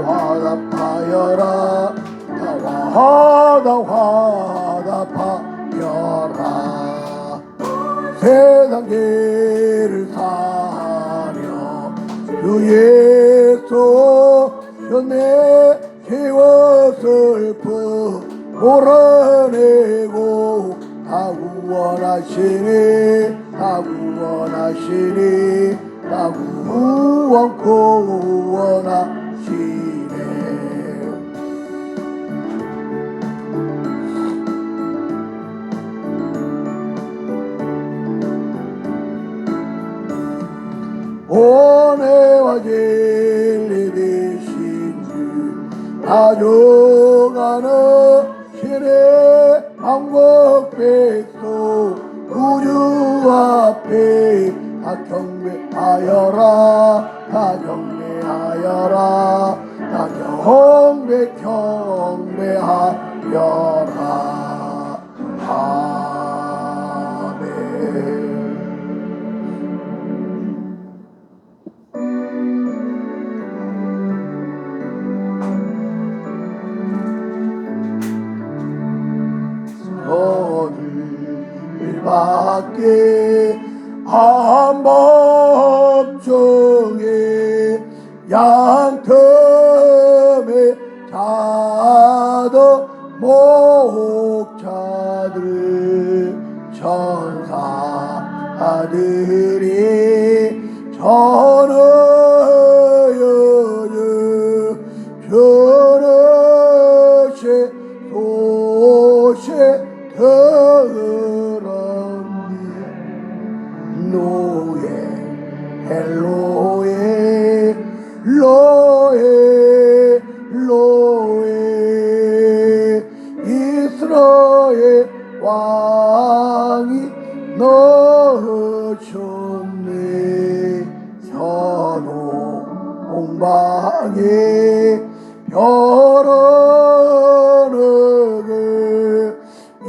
화답하여라. 화답하여라. 세상 죄를 사하며 주 예수 내 죄와 슬픔 몰아내고 다 구원하시니 다 구원하시니 다 구원하시네. 은혜와 진리 되신 주 다정하는 신의 왕국 백성 구주 앞에 다 경배하여라. 다 경배하여라. 다 경배하여라. 아멘. 너를 밖에 한밤중에 양틈에 자던 목자들 천사들이 전하여주 주르시 도시 들었니 노예 로에 이스라엘 왕이 넣으셨네. 현호 공방에 별하늘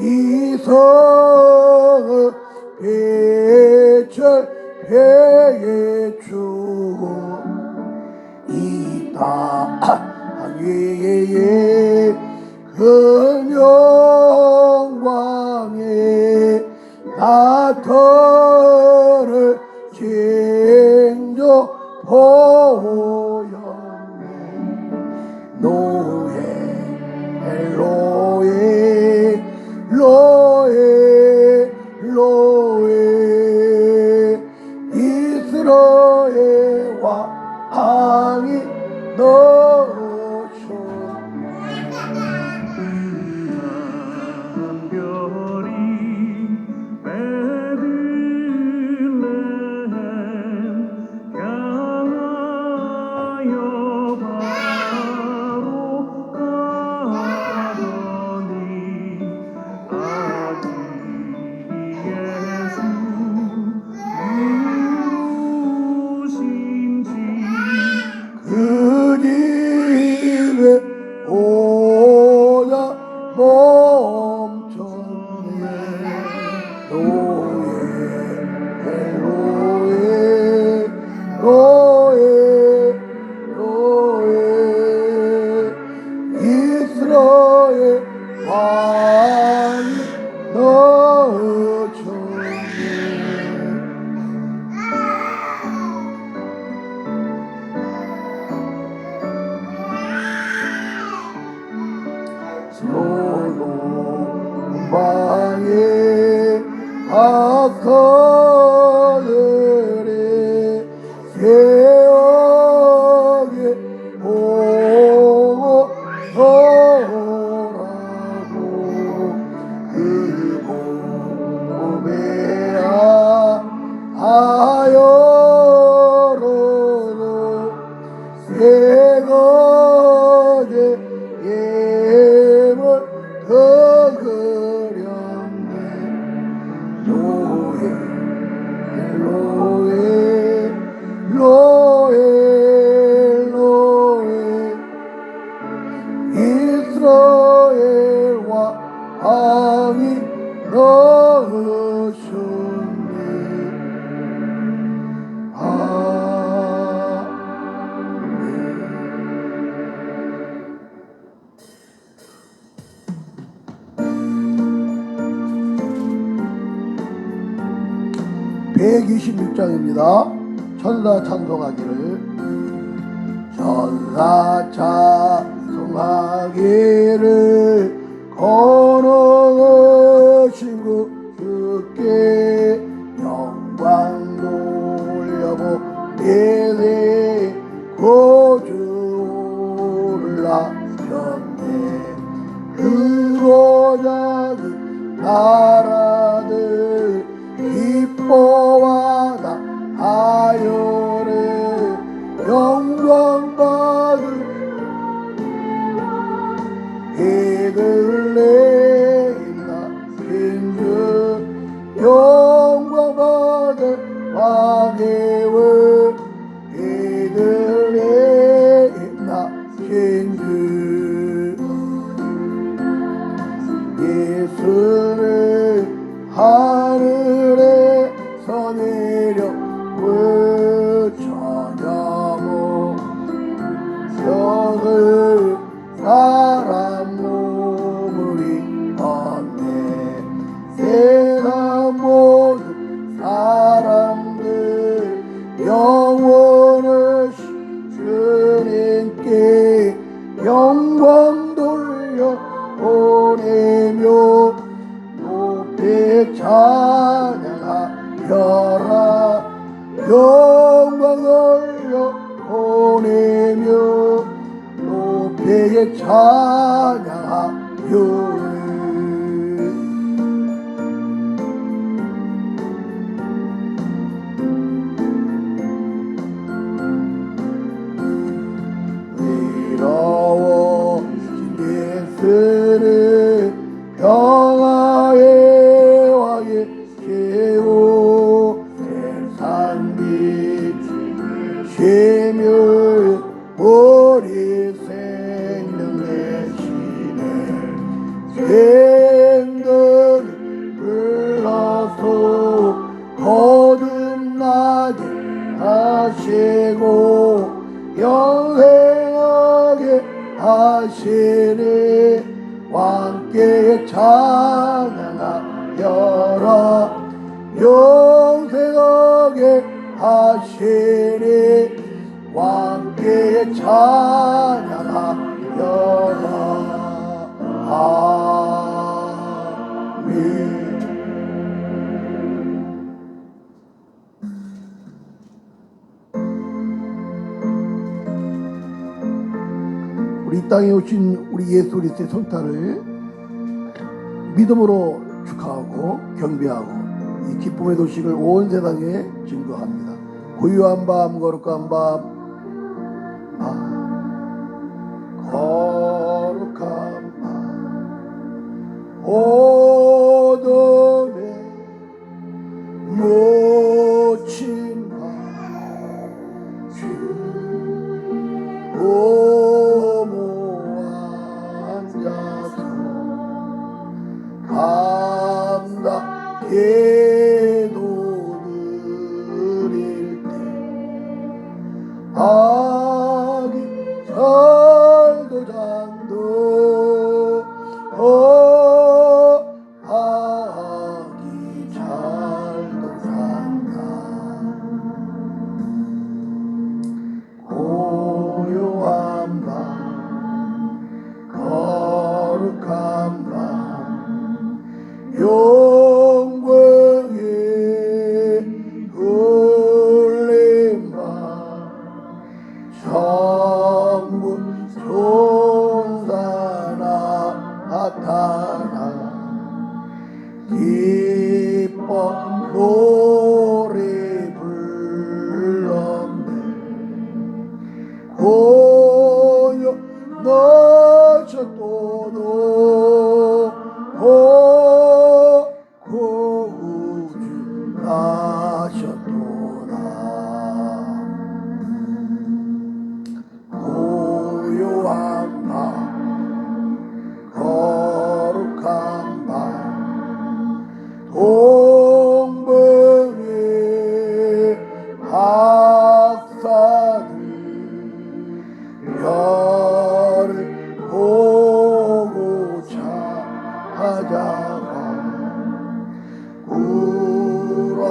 이성의 배철 배의 주 이 땅 위에 그 영광에 나터를 징조 보였네. 노예 이스라엘 왕이 넣으셨네. 별이 베들레헴 향하여 바로 가더니 아기 예수 누구신지 그 집에 오다 멈췄네. 로에 이스라엘 왕이 넣으셨네. 방에 아까들의 세역에 보고 서라고 그 몸에 하여로도 세거제 예물 더 그렸네. 로에 126장입니다. 천사 찬송하기를. 천사 찬송하기를 건너으신 그 주께 영광 돌려고 내세 구주 올라셨네. 크고 작은 나라들 기뻐하다 하여를 영광 받을 이들레나 신주 영광 받을 왕의월 이들레나 신주 예수를 하늘에서 내려 천여모 벽을 사람 몸을 입었네. 세상 모든 사람들 영원을 주님께 영광 돌려 보내며 높이 찬양하여라. 영광 돌려 보내며 높이 찬양하여라. 의로우신 예수를 평화의 왕에 세워 세상 비추시며 우리 생명 내시네. 생들을 불러서 거듭나게 하시고 영생하게 하시니 왕께 찬양하여라. 영생하게 하시니 왕께 찬양하여라. 아멘. 우리 땅에 오신 우리 예수 그리스도의 성탄을 믿음으로 축하하고 경배하고 이 기쁨의 도식을 온 세상에 증거합니다. 고요한 밤 거룩한 밤 거룩한 밤 어둠에 묻힌 밤 고모 앉아서 감사기도 드릴 때 아기 잘도 잔도 아기 잘도 잔다. 고요한 밤 거룩한 밤 영광의 울림 밤 천군 천사나 나타나 기뻐 노래 불렀네. 고요 너셨도도 구주 나셨도다. 고요한 밤 거룩한 밤 동방의 박사들 별을 보고 찾아가 울어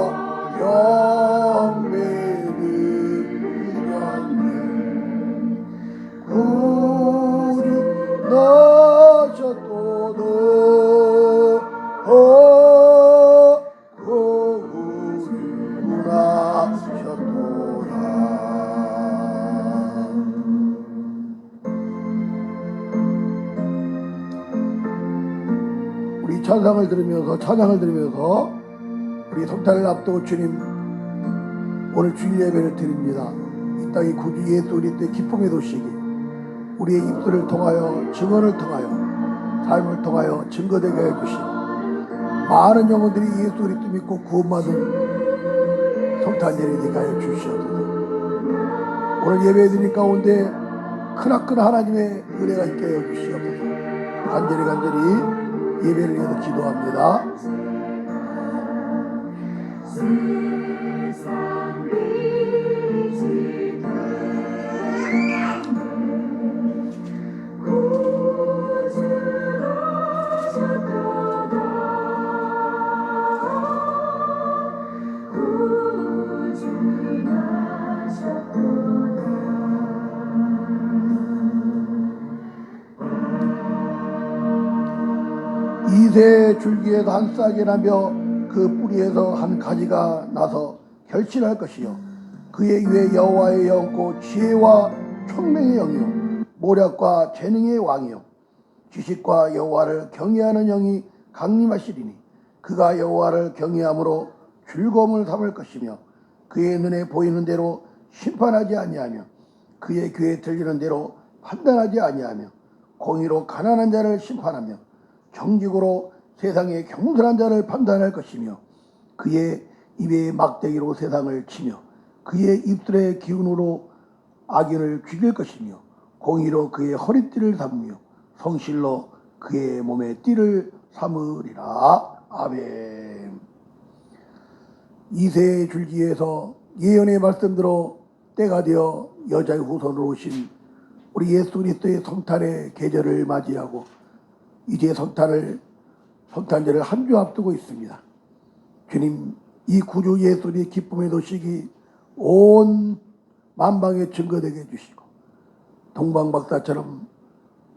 찬양을 들으면서 우리 성탄을 앞두고 주님 오늘 주일 예배를 드립니다. 이 땅의 구주 예수 그리스도의 기쁨의 도시기 우리의 입술을 통하여 증언을 통하여 삶을 통하여 증거되게 해주시고 많은 영혼들이 예수 그리스도 믿고 구원받은 성탄 예를 되게 하여 주시옵소서. 오늘 예배드린 가운데 크나큰 하나님의 은혜가 있게 하여 주시옵소서. 간절히 예배를 위해서 기도합니다. 이새 줄기에서 한 싹이 나며 그 뿌리에서 한 가지가 나서 결실할 것이요 그의 위에 여호와의 영고 지혜와 총명의 영이요 모략과 재능의 왕이요 지식과 여호와를 경외하는 영이 강림하시리니 그가 여호와를 경외함으로 즐거움을 삼을 것이며 그의 눈에 보이는 대로 심판하지 아니하며 그의 귀에 들리는 대로 판단하지 아니하며 공의로 가난한 자를 심판하며 정직으로 세상의 겸손한 자를 판단할 것이며 그의 입의 막대기로 세상을 치며 그의 입술의 기운으로 악인을 죽일 것이며 공의로 그의 허리띠를 삼으며 성실로 그의 몸에 띠를 삼으리라. 아멘. 이새의 줄기에서 예언의 말씀대로 때가 되어 여자의 후손으로 오신 우리 예수 그리스도의 성탄의 계절을 맞이하고 이제 성탄절을 한 주 앞두고 있습니다. 주님, 이 구주 예수의 기쁨의 도식이 온 만방에 증거되게 해주시고 동방박사처럼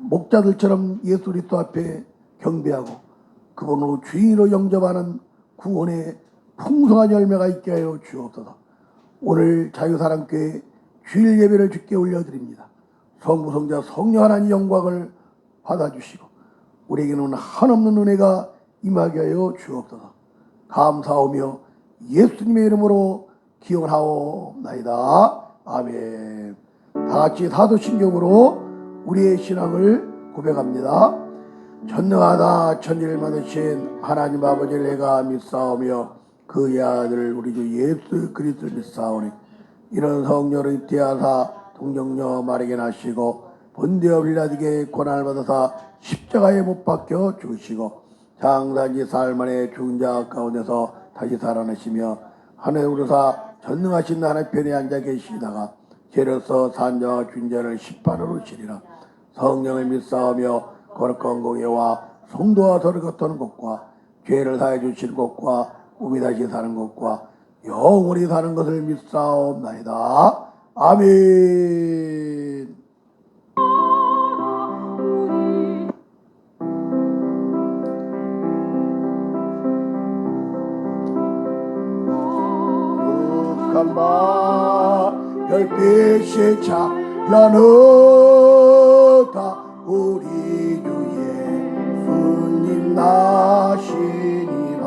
목자들처럼 예수 그리스도 앞에 경배하고 그분으로 주인으로 영접하는 구원의 풍성한 열매가 있게 하여 주옵소서. 오늘 자유사랑교회 주일 예배를 주께 올려드립니다. 성부 성자 성령 하나님 영광을 받아주시고 우리에게는 한없는 은혜가 임하게 하여 주옵소서. 감사하며 예수님의 이름으로 기원하옵나이다. 아멘. 다같이 사도신경으로 우리의 신앙을 고백합니다. 전능하다 천지를 만드신 하나님 아버지를 내가 믿사오며 그의 아들 우리 주 예수 그리스도를 믿사오니 이런 성령을 잇대하사 동정녀 마리게 나시고 본디어 빌라디게 고난을 받아사 십자가에 못 박혀 죽으시고 장사지 사흘 만에 죽은 자 가운데서 다시 살아나시며 하늘 우르사 전능하신 하나님 편에 앉아 계시다가 죄로서 산자와 준자를 심판으로 치리라. 성령을 믿사오며 거룩한 공예와 성도와 서로 겉도는 것과 죄를 사해 주시는 것과 몸이 다시 사는 것과 영원히 사는 것을 믿사옵나이다. 아멘. 흑한바 별빛이 찬란하다 우리 주 예수님 나시니라.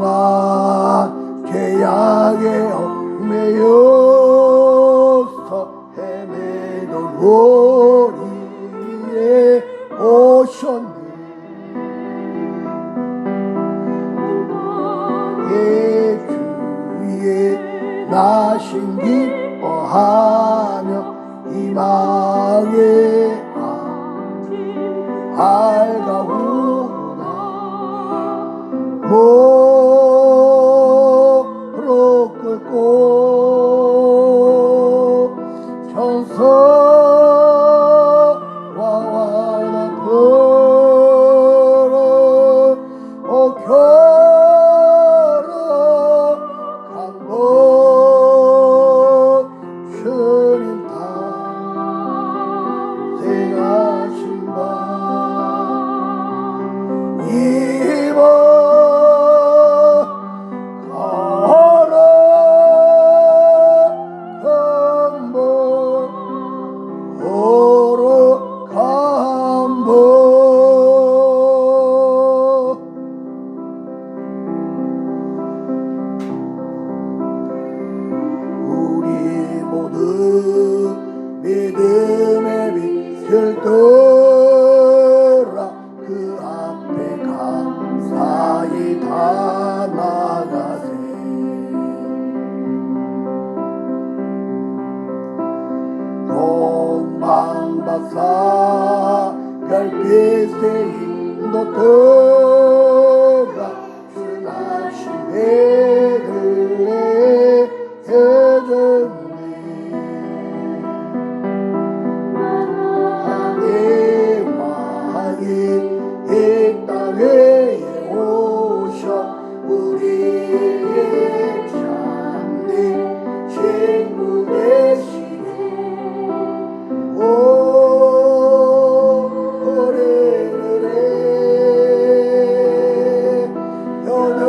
오랫동안 죄악에 얽매여서 헤매던 우리의 오셨네. 주의 나신 기뻐하며 희망의 알가우나 무릎 꿇고 천사와 완한 하사 별빛의 인도 들어 주나신 베들레 해전리 왕이 이 땅에 오셔 우리의 참된 친구 되시네. 오래래 여느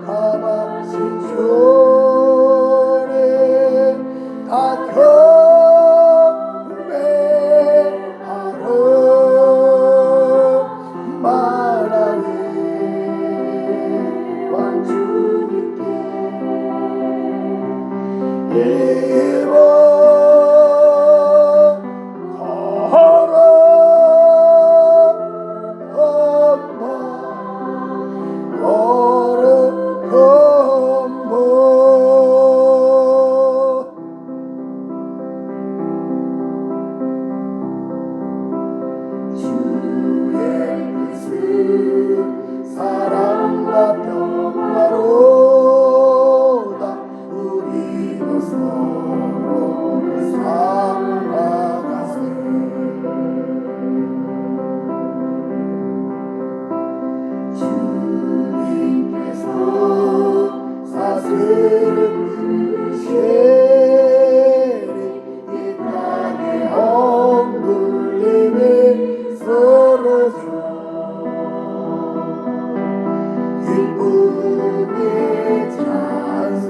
가마신 전에 다 경배하러 말하네. 왕주님께 입어 걸어 건너 걸어 건너 주의 뜻은 사랑과 평화로다. 우리도 서로를 사랑하세. 주님께서 사슬을 끄시니 이 땅의 엉글림을 서러줘 기쁨의 찬송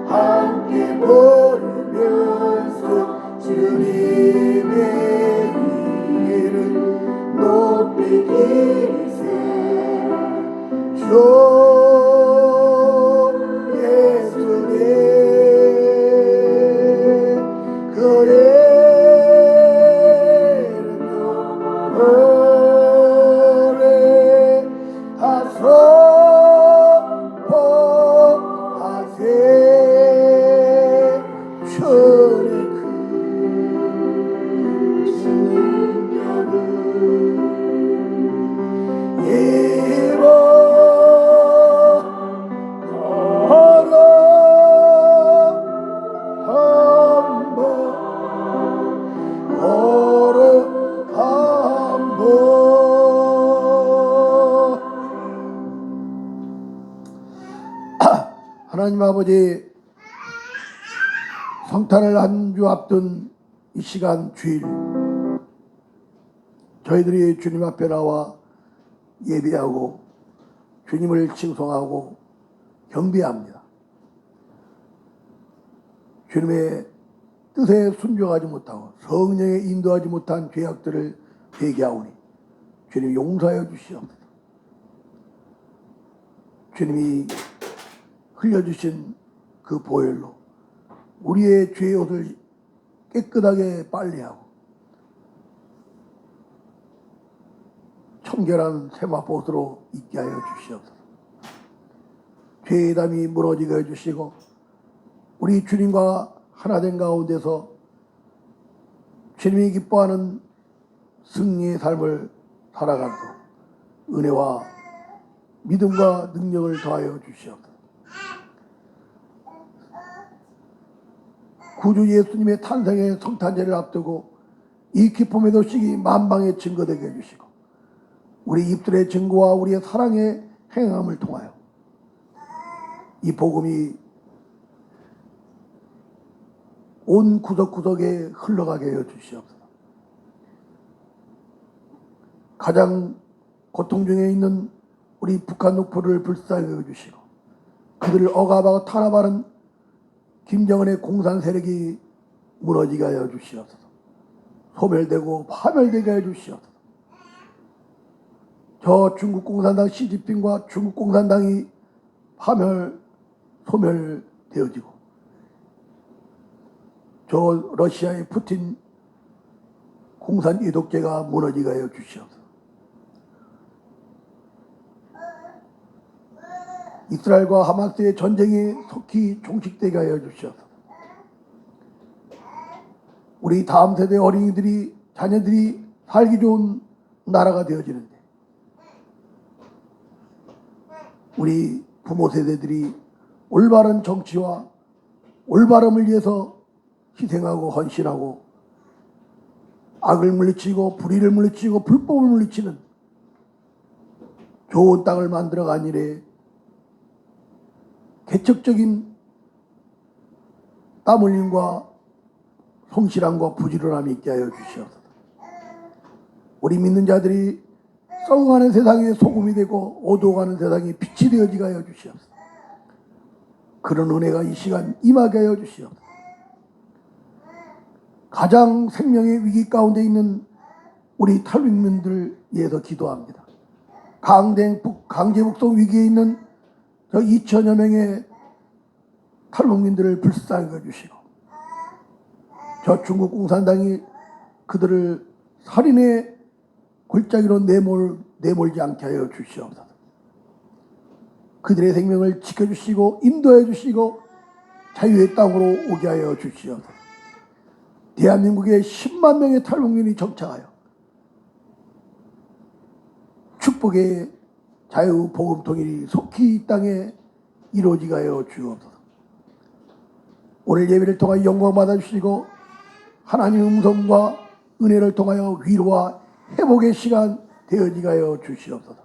함께 부르면서 주님의 이름 높이 기리세. 주 예수님 그의 오래 다 선포하세. 주의 그 능력을 입어 걸어 한번 걸어 한번 하나님 아버지 성탄을 한 주 앞둔 이 시간 주일 저희들이 주님 앞에 나와 예배하고 주님을 칭송하고 경배합니다. 주님의 뜻에 순종하지 못하고 성령에 인도하지 못한 죄악들을 회개하오니 주님 용서하여 주시옵소서. 주님이 흘려주신 그 보혈로 우리의 죄의 옷을 깨끗하게 빨래하고 청결한 세마포옷으로 입게 하여 주시옵소서. 죄의 담이 무너지게 해주시고 우리 주님과 하나된 가운데서 주님이 기뻐하는 승리의 삶을 살아가도록 은혜와 믿음과 능력을 더하여 주시옵소서. 구주 예수님의 탄생의 성탄제를 앞두고 이 기쁨의 소식이 만방에 증거되게 해주시고 우리 입술의 증거와 우리의 사랑의 행함을 통하여 이 복음이 온 구석구석에 흘러가게 하여 주시옵소서. 가장 고통 중에 있는 우리 북한 농포를 불쌍히 여주시고 그들을 억압하고 탄압하는 김정은의 공산 세력이 무너지게 하여 주시옵소서. 소멸되고 파멸되게 하여 주시옵소서. 저 중국 공산당 시진핑과 중국 공산당이 소멸되어지고 저 러시아의 푸틴 공산 이독제가 무너지게 하여 주시옵소서. 이스라엘과 하마스의 전쟁이 속히 종식되게 하여 주시옵소서. 우리 다음 세대 어린이들이, 자녀들이 살기 좋은 나라가 되어지는데, 우리 부모 세대들이 올바른 정치와 올바름을 위해서 희생하고 헌신하고 악을 물리치고 불의를 물리치고 불법을 물리치는 좋은 땅을 만들어간 일에 개척적인 땀 흘림과 성실함과 부지런함이 있게 하여 주시옵소서. 우리 믿는 자들이 썩어가는 세상에 소금이 되고 어두워가는 세상에 빛이 되어지게 하여 주시옵소서. 그런 은혜가 이 시간 임하게 하여 주시옵소서. 가장 생명의 위기 가운데 있는 우리 탈북민들 위해서 기도합니다. 강제북송 위기에 있는 저 2천여 명의 탈북민들을 불쌍히 여주시고, 저 중국 공산당이 그들을 살인의 골짜기로 내몰지 않게 하여 주시옵소서. 그들의 생명을 지켜주시고 인도해 주시고 자유의 땅으로 오게 하여 주시옵소서. 대한민국에 10만 명의 탈북민이 정착하여 축복의 자유 복음 통일이 속히 이 땅에 이루어지게 하여 주옵소서. 오늘 예배를 통하여 영광 받아 주시고 하나님의 음성과 은혜를 통하여 위로와 회복의 시간 되어지게 하여 주시옵소서.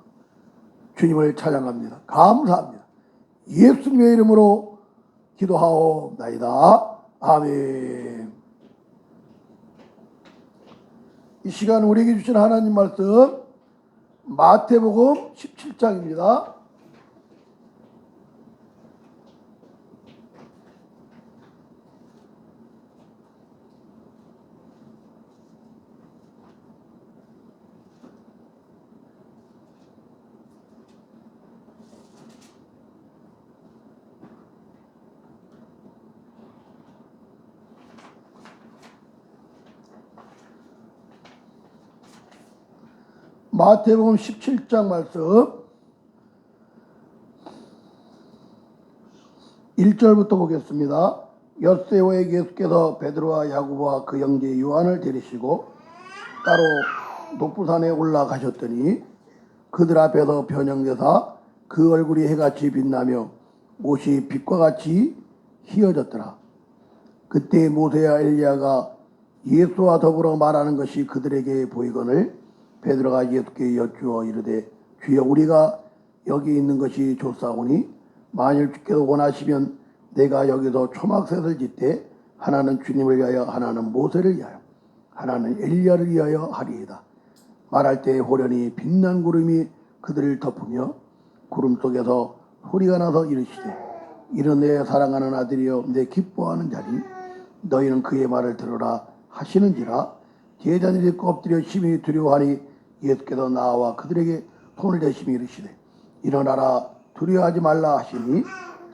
주님을 찬양합니다. 감사합니다. 예수님의 이름으로 기도하옵나이다. 아멘. 이 시간 우리에게 주신 하나님 말씀 마태복음 17장입니다. 마태복음 17장 말씀 1절부터 보겠습니다. 엿새오에 예수께서 베드로와 야고보와 그 형제 요한을 데리시고 따로 높부산에 올라가셨더니 그들 앞에서 변형되사 그 얼굴이 해같이 빛나며 옷이 빛과 같이 희어졌더라. 그때 모세와 엘리야가 예수와 더불어 말하는 것이 그들에게 보이거늘 베드로가 예수께 여쭈어 이르되 주여 우리가 여기 있는 것이 좋사오니 만일 주께서 원하시면 내가 여기서 초막셋을 짓되 하나는 주님을 위하여 하나는 모세를 위하여 하나는 엘리야를 위하여 하리이다. 말할 때 호련히 빛난 구름이 그들을 덮으며 구름 속에서 소리가 나서 이르시되 이는 내 사랑하는 아들이여 내 기뻐하는 자니 너희는 그의 말을 들으라 하시는지라. 제자들이 엎드려 심히 두려워하니 예수께서 나와 그들에게 손을 대시며 이르시되 일어나라 두려워하지 말라 하시니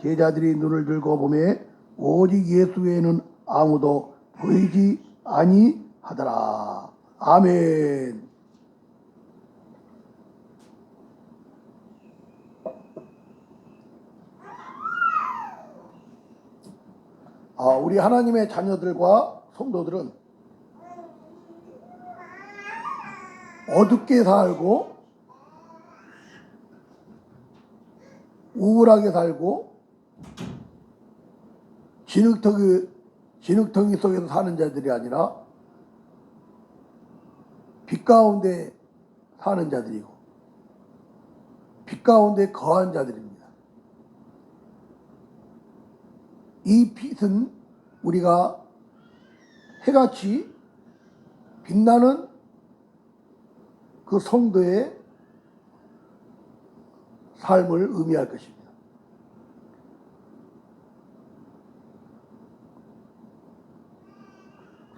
제자들이 눈을 들고 보매 오직 예수 외에는 아무도 보이지 아니하더라. 아멘. 우리 하나님의 자녀들과 성도들은 어둡게 살고 우울하게 살고 진흙덩이 속에서 사는 자들이 아니라 빛 가운데 사는 자들이고 빛 가운데 거한 자들입니다. 이 빛은 우리가 해같이 빛나는 그 성도의 삶을 의미할 것입니다.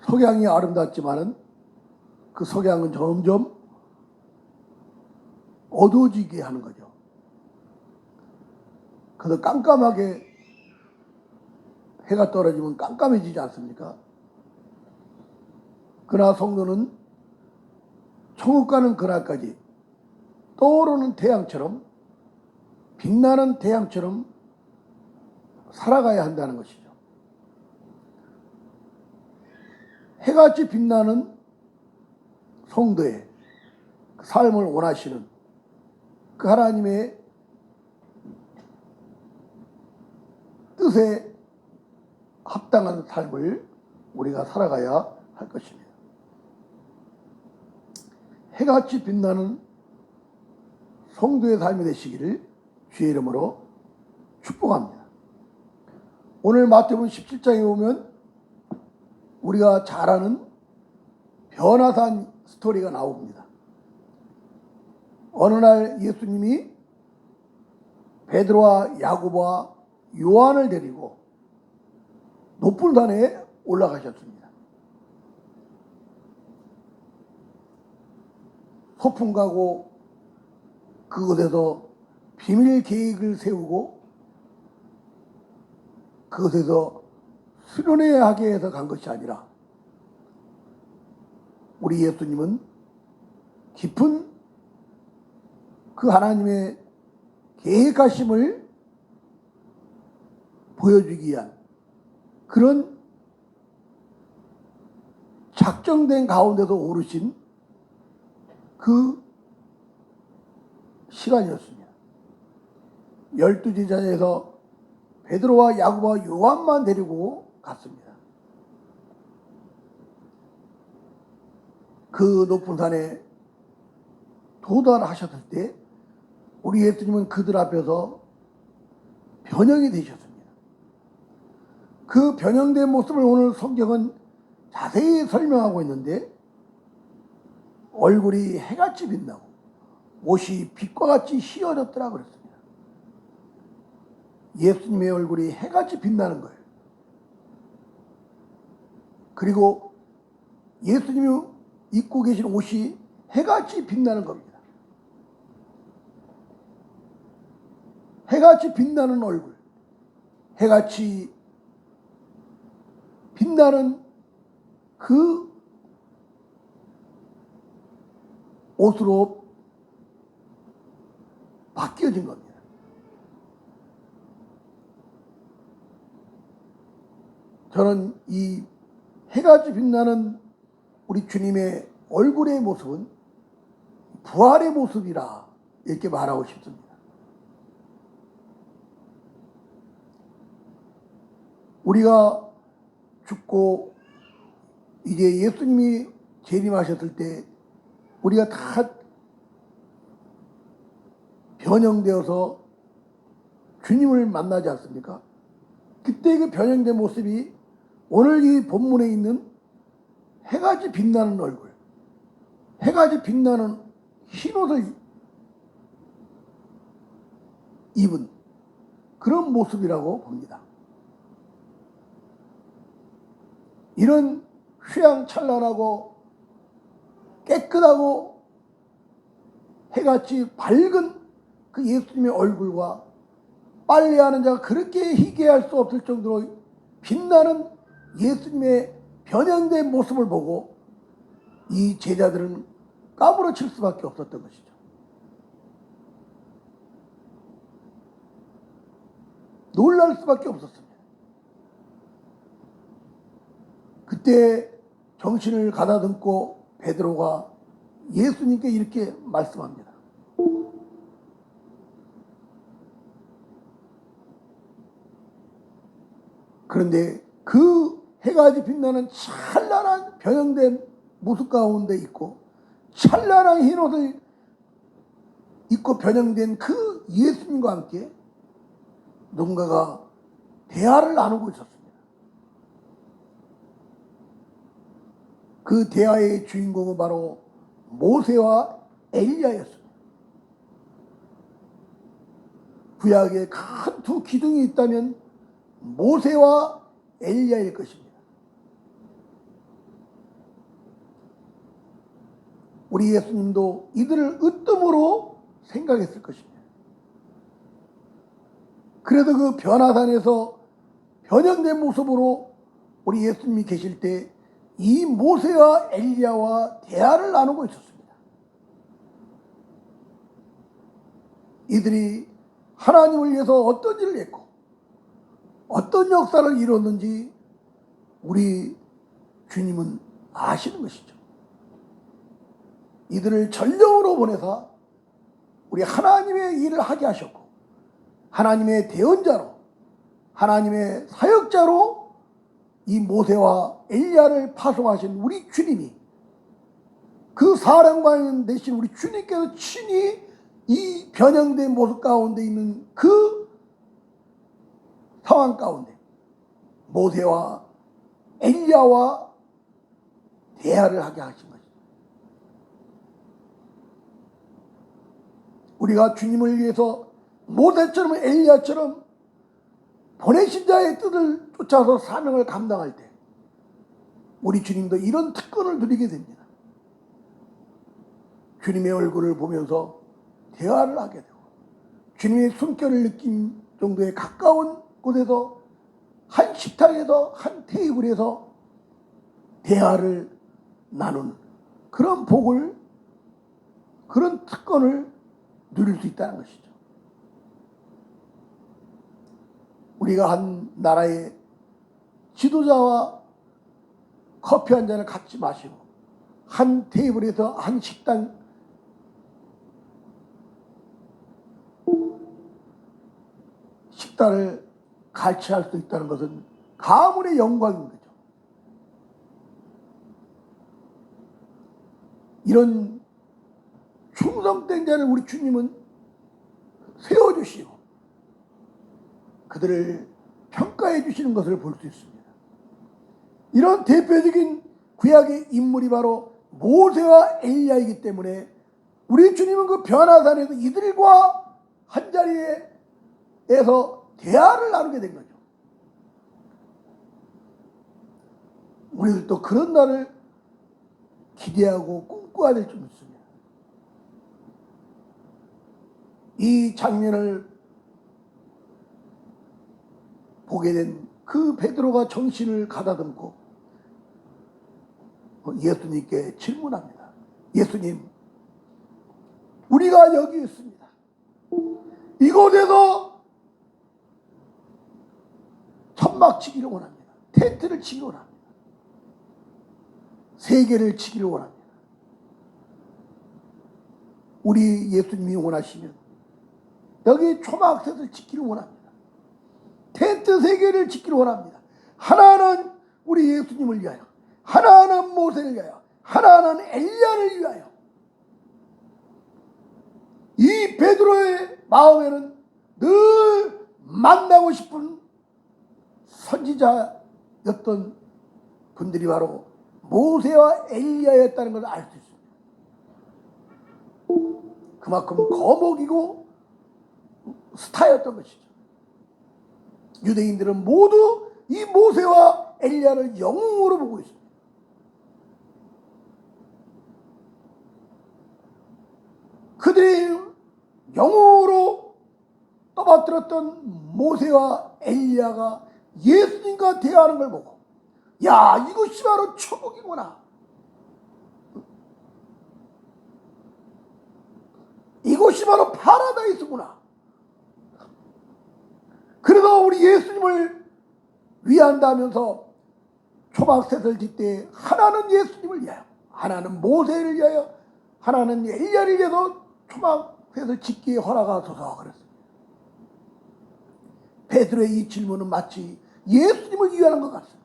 석양이 아름답지만은 그 석양은 점점 어두워지게 하는 거죠. 그래서 깜깜하게 해가 떨어지면 깜깜해지지 않습니까? 그러나 성도는 천국 가는 그날까지 떠오르는 태양처럼 빛나는 태양처럼 살아가야 한다는 것이죠. 해같이 빛나는 성도의 그 삶을 원하시는 그 하나님의 뜻에 합당한 삶을 우리가 살아가야 할 것입니다. 해같이 빛나는 성도의 삶이 되시기를 주의 이름으로 축복합니다. 오늘 마태복음 17장에 보면 우리가 잘 아는 변화산 스토리가 나옵니다. 어느 날 예수님이 베드로와 야고보와 요한을 데리고 높은 산에 올라가셨습니다. 소풍 가고 그곳에서 비밀 계획을 세우고 그것에서 수련회하게 해서 간 것이 아니라 우리 예수님은 깊은 그 하나님의 계획하심을 보여주기 위한 그런 작정된 가운데서 오르신 그 시간이었습니다. 12제자에서 베드로와 야고보와 요한만 데리고 갔습니다. 그 높은 산에 도달하셨을 때 우리 예수님은 그들 앞에서 변형이 되셨습니다. 그 변형된 모습을 오늘 성경은 자세히 설명하고 있는데 얼굴이 해같이 빛나고 옷이 빛과 같이 휘어졌더라 그랬습니다. 예수님의 얼굴이 해같이 빛나는 거예요. 그리고 예수님이 입고 계신 옷이 해같이 빛나는 겁니다. 해같이 빛나는 얼굴, 해같이 빛나는 그 옷으로 바뀌어진 겁니다. 저는 이 해같이 빛나는 우리 주님의 얼굴의 모습은 부활의 모습이라 이렇게 말하고 싶습니다. 우리가 죽고 이제 예수님이 재림하셨을 때 우리가 다 변형되어서 주님을 만나지 않습니까? 그때 그 변형된 모습이 오늘 이 본문에 있는 해같이 빛나는 얼굴, 해같이 빛나는 흰옷을 입은 그런 모습이라고 봅니다. 이런 휘황찬란하고 깨끗하고 해같이 밝은 그 예수님의 얼굴과 빨래하는 자가 그렇게 희귀할 수 없을 정도로 빛나는 예수님의 변형된 모습을 보고 이 제자들은 까무러칠 수밖에 없었던 것이죠. 놀랄 수밖에 없었습니다. 그때 정신을 가다듬고 베드로가 예수님께 이렇게 말씀합니다. 그런데 그 해같이 빛나는 찬란한 변형된 모습 가운데 있고 찬란한 흰옷을 입고 변형된 그 예수님과 함께 누군가가 대화를 나누고 있었습니다. 그 대화의 주인공은 바로 모세와 엘리야였습니다. 구약에 큰 두 기둥이 있다면 모세와 엘리야일 것입니다. 우리 예수님도 이들을 으뜸으로 생각했을 것입니다. 그래서 그 변화산에서 변형된 모습으로 우리 예수님이 계실 때 이 모세와 엘리야와 대화를 나누고 있었습니다. 이들이 하나님을 위해서 어떤 일을 했고 어떤 역사를 이뤘는지 우리 주님은 아시는 것이죠. 이들을 전령으로 보내서 우리 하나님의 일을 하게 하셨고 하나님의 대언자로 하나님의 사역자로 이 모세와 엘리야를 파송하신 우리 주님이 그 사령관 되신 우리 주님께서 친히 이 변형된 모습 가운데 있는 그 상황 가운데 모세와 엘리야와 대화를 하게 하신 것입니다. 우리가 주님을 위해서 모세처럼 엘리야처럼 보내신 자의 뜻을 쫓아서 사명을 감당할 때 우리 주님도 이런 특권을 누리게 됩니다. 주님의 얼굴을 보면서 대화를 하게 되고 주님의 숨결을 느낀 정도의 가까운 곳에서 한 식탁에서 한 테이블에서 대화를 나누는 그런 복을 그런 특권을 누릴 수 있다는 것이죠. 우리가 한 나라의 지도자와 커피 한 잔을 같이 마시고 한 테이블에서 한 식당 식단을 같이 할 수 있다는 것은 가문의 영광인 거죠. 이런 충성된 자를 우리 주님은 세워주시고 그들을 평가해 주시는 것을 볼 수 있습니다. 이런 대표적인 구약의 인물이 바로 모세와 엘리야이기 때문에 우리 주님은 그 변화산에서 이들과 한자리에서 대화를 나누게 된 거죠. 우리들도 그런 날을 기대하고 꿈꿔야 될 줄 믿습니다. 이 장면을 보게 된 그 베드로가 정신을 가다듬고 예수님께 질문합니다. 예수님, 우리가 여기 있습니다. 이곳에서 천막 치기를 원합니다. 텐트를 치기를 원합니다. 세계를 치기를 원합니다. 우리 예수님이 원하시면 여기 초막셋을 짓기를 원합니다. 텐트 세계를 짓기를 원합니다. 하나는 우리 예수님을 위하여, 하나는 모세를 위하여, 하나는 엘리야를 위하여. 이 베드로의 마음에는 늘 만나고 싶은 선지자였던 분들이 바로 모세와 엘리야였다는 것을 알 수 있습니다. 그만큼 거목이고 스타였던 것이죠. 유대인들은 모두 이 모세와 엘리야를 영웅으로 보고 있습니다. 그들이 영웅으로 떠받들었던 모세와 엘리야가 예수님과 대화하는 걸 보고 야, 이것이 바로 천국이구나. 이것이 바로 파라다이스구나. 그래서 우리 예수님을 위한다면서 초막셋을 짓때 하나는 예수님을 위하여, 하나는 모세를 위하여, 하나는 엘리야를 위해서 초막셋을 짓기에 허락하소서 그랬습니다. 베드로의 이 질문은 마치 예수님을 위하는 것 같습니다.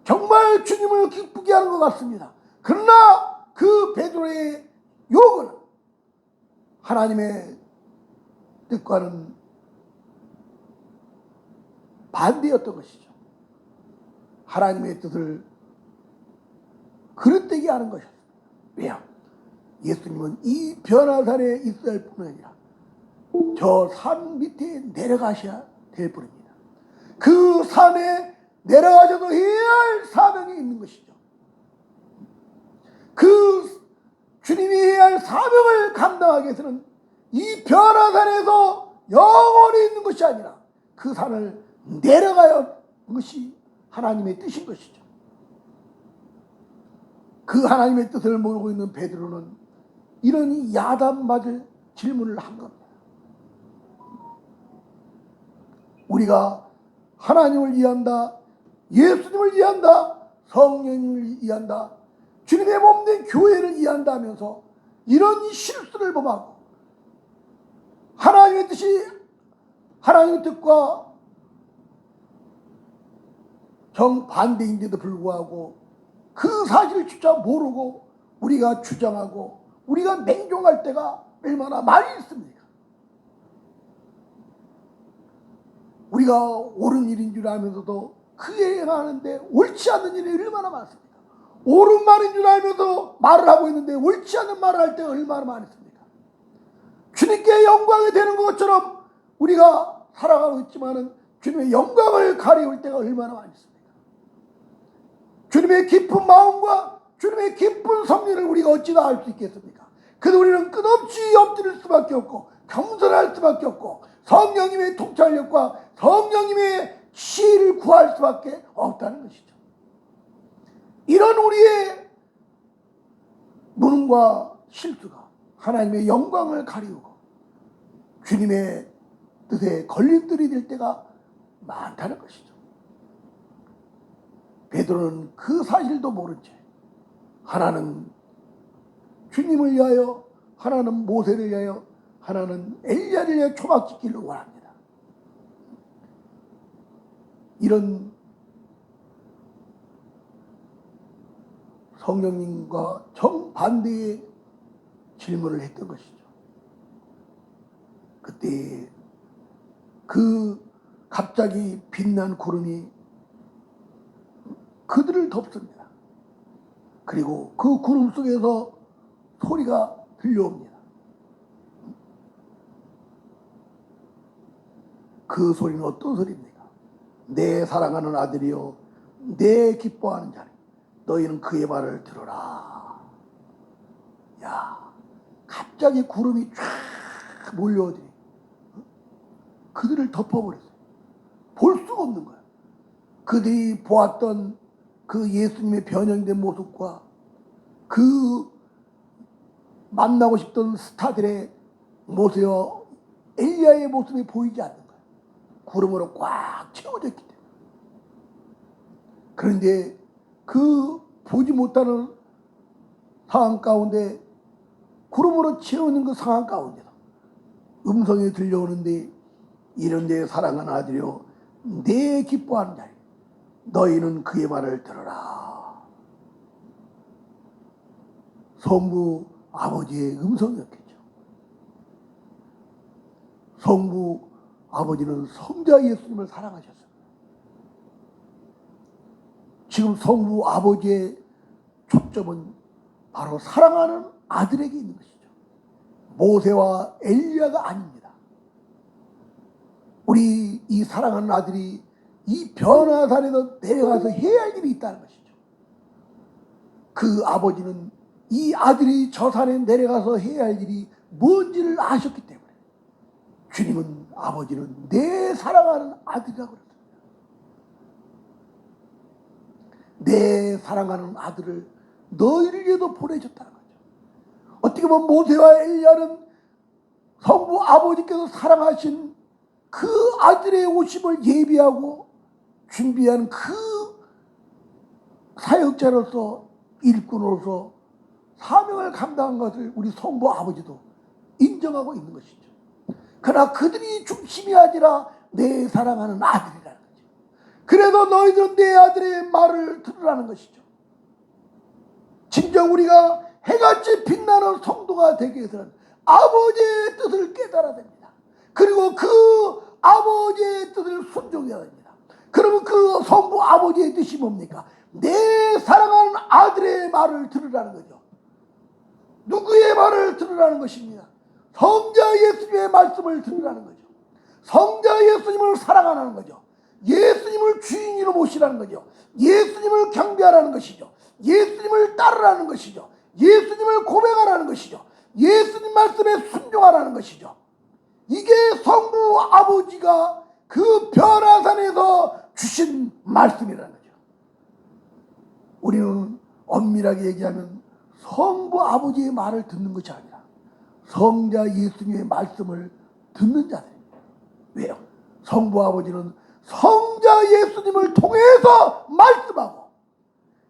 정말 주님을 기쁘게 하는 것 같습니다. 그러나 그 베드로의 요구는 하나님의 뜻과는 반대였던 것이죠. 하나님의 뜻을 그릇되게 하는 것이었습니다. 왜요? 예수님은 이 변화산에 있어야 할 뿐만 아니라 저 산 밑에 내려가셔야 될 뿐입니다. 그 산에 내려가셔도 해야 할 사명이 있는 것이죠. 그 주님이 해야 할 사명을 감당하기 위해서는 이 변화산에서 영원히 있는 것이 아니라 그 산을 내려가야 하는 것이 하나님의 뜻인 것이죠. 그 하나님의 뜻을 모르고 있는 베드로는 이런 야단맞을 질문을 한 겁니다. 우리가 하나님을 위한다, 예수님을 위한다, 성령을 이해한다, 주님의 몸된 교회를 이해한다 하면서 이런 실수를 범하고 하나님의 뜻이, 하나님의 뜻과 정반대인데도 불구하고 그 사실을 진짜 모르고 우리가 주장하고 우리가 맹종할 때가 얼마나 많이 있습니까? 우리가 옳은 일인 줄 알면서도 그에 행하는데 옳지 않는 일이 얼마나 많습니까? 옳은 말인 줄 알면서 말을 하고 있는데 옳지 않은 말을 할 때가 얼마나 많습니까? 주님께 영광이 되는 것처럼 우리가 살아가고 있지만은 주님의 영광을 가리울 때가 얼마나 많이 있습니까? 주님의 깊은 마음과 주님의 깊은 섭리를 우리가 어찌나 알 수 있겠습니까? 그래도 우리는 끝없이 엎드릴 수밖에 없고 겸손할 수밖에 없고 성령님의 통찰력과 성령님의 지혜를 구할 수밖에 없다는 것이죠. 이런 우리의 무능과 실수가 하나님의 영광을 가리우고 주님의 뜻에 걸림돌이 될 때가 많다는 것이죠. 베드로는 그 사실도 모른 채 하나는 주님을 위하여, 하나는 모세를 위하여, 하나는 엘리야를 위하여 초막짓기를 원합니다. 이런 성령님과 정반대의 질문을 했던 것이죠. 그때 그 갑자기 빛난 구름이 그들을 덮습니다. 그리고 그 구름 속에서 소리가 들려옵니다. 그 소리는 어떤 소리입니까? 내 사랑하는 아들이여, 내 기뻐하는 자니 너희는 그의 말을 들어라. 야, 갑자기 구름이 쫙 몰려오더니 그들을 덮어버렸어요. 볼 수가 없는 거야. 그들이 보았던 그 예수님의 변형된 모습과 그 만나고 싶던 스타들의 모습과 엘리야의 모습이 보이지 않는 거야. 구름으로 꽉 채워졌기 때문에. 그런데 그 보지 못하는 상황 가운데, 구름으로 채우는 그 상황 가운데서 음성이 들려오는데, 이런 내 사랑하는 아들이여, 내 기뻐하는 자여, 너희는 그의 말을 들어라. 성부 아버지의 음성이었겠죠. 성부 아버지는 성자 예수님을 사랑하셨습니다. 지금 성부 아버지의 초점은 바로 사랑하는 아들에게 있는 것이죠. 모세와 엘리야가 아닙니다. 우리 이 사랑하는 아들이 이 변화산에서 내려가서 해야 할 일이 있다는 것이죠. 그 아버지는 이 아들이 저 산에 내려가서 해야 할 일이 뭔지를 아셨기 때문에 주님은, 아버지는 내 사랑하는 아들이라고 그랬습니다. 내 사랑하는 아들을 너희를 위해서 보내셨다는 거죠. 어떻게 보면 모세와 엘리야는 성부 아버지께서 사랑하신 그 아들의 오심을 예비하고 준비한 그 사역자로서, 일꾼으로서 사명을 감당한 것을 우리 성부 아버지도 인정하고 있는 것이죠. 그러나 그들이 중심이 아니라 내 사랑하는 아들이라는 거죠. 그래도 너희들은 내 아들의 말을 들으라는 것이죠. 진정 우리가 해같이 빛나는 성도가 되기 위해서는 아버지의 뜻을 깨달아야 됩니다. 그리고 그 아버지의 뜻을 순종해야 됩니다. 그러면 그 성부 아버지의 뜻이 뭡니까? 내 사랑하는 아들의 말을 들으라는 거죠. 누구의 말을 들으라는 것입니다. 성자 예수님의 말씀을 들으라는 거죠. 성자 예수님을 사랑하라는 거죠. 예수님을 주인으로 모시라는 거죠. 예수님을 경배하라는 것이죠. 예수님을 따르라는 것이죠. 예수님을 고백하라는 것이죠. 예수님 말씀에 순종하라는 것이죠. 이게 성부 아버지가 그 변화산에서 주신 말씀이라는 거죠. 우리는 엄밀하게 얘기하면 성부 아버지의 말을 듣는 것이 아니라 성자 예수님의 말씀을 듣는 자들입니다. 왜요? 성부 아버지는 성자 예수님을 통해서 말씀하고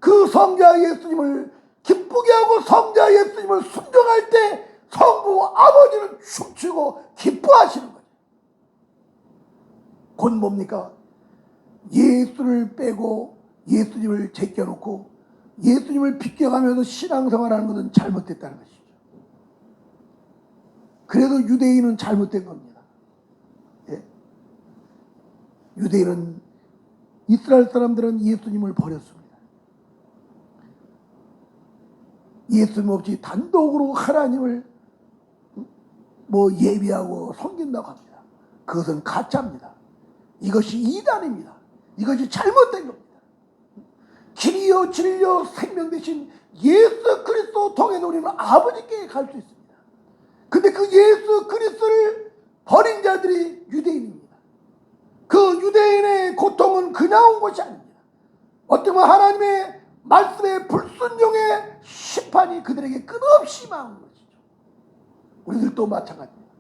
그 성자 예수님을 기쁘게 하고 성자 예수님을 순종할 때 성부 아버지는 춤추고 기뻐하시는 거예요. 곧 뭡니까? 예수를 빼고 예수님을 제껴놓고 예수님을 비껴가면서 신앙생활하는 것은 잘못됐다는 것이죠. 그래도 유대인은 잘못된 겁니다. 예. 유대인은 이스라엘 사람들은 예수님을 버렸습니다. 예수님 없이 단독으로 하나님을 예비하고 섬긴다고 합니다. 그것은 가짜입니다. 이것이 이단입니다. 이것이 잘못된 겁니다. 길이요 진리요 생명 되신 예수 그리스도 통해서 우리는 아버지께 갈 수 있습니다. 근데 그 예수 그리스도를 버린 자들이 유대인입니다. 그 유대인의 고통은 그냥 온 것이 아닙니다. 어떻게 보면 하나님의 말씀의 불순종의 심판이 그들에게 끝없이 임하는 것이죠. 우리들도 마찬가지입니다.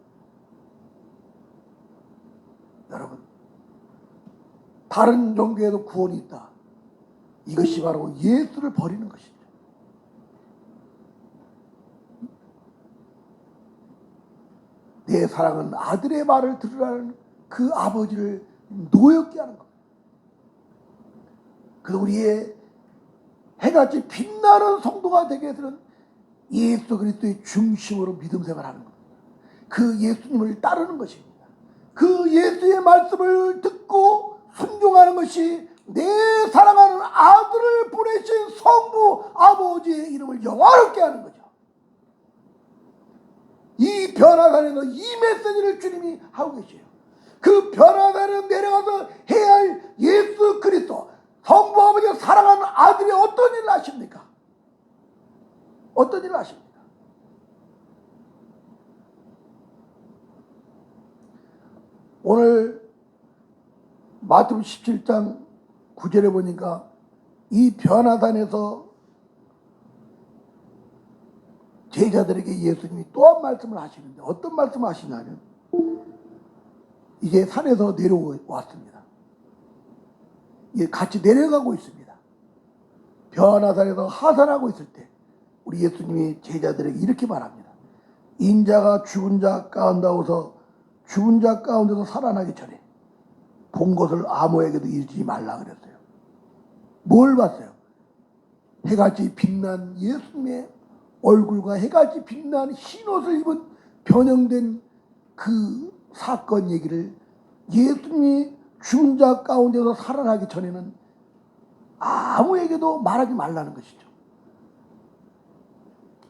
여러분, 다른 종교에도 구원이 있다. 이것이 바로 예수를 버리는 것이죠. 내 사랑은 아들의 말을 들으라는 그 아버지를 노엽게 하는 겁니다. 그 우리의 해같이 빛나는 성도가 되게 해서는 예수 그리스도의 중심으로 믿음 생활하는 겁니다. 그 예수님을 따르는 것입니다. 그 예수의 말씀을 듣고 순종하는 것이 내 사랑하는 아들을 보내신 성부 아버지의 이름을 영화롭게 하는 거죠. 이 변화산에서 이 메시지를 주님이 하고 계세요. 그 변화산에 내려가서 해야 할 예수 그리스도 성부 아버지가 사랑하는 아들이 어떤 일을 하십니까? 어떤 일을 하십니까? 오늘 마태복음 17장 9절에 보니까 이 변화산에서 제자들에게 예수님이 또 한 말씀을 하시는데 어떤 말씀을 하시냐면 이제 산에서 내려왔습니다. 같이 내려가고 있습니다. 변화산에서 하산하고 있을 때 우리 예수님이 제자들에게 이렇게 말합니다. 인자가 죽은 자 가운데서 살아나기 전에 본 것을 아무에게도 일지 말라 그랬어요. 뭘 봤어요? 해같이 빛난 예수님의 얼굴과 해같이 빛난 흰옷을 입은 변형된 그 사건 얘기를 예수님이 죽은 자 가운데서 살아나기 전에는 아무에게도 말하지 말라는 것이죠.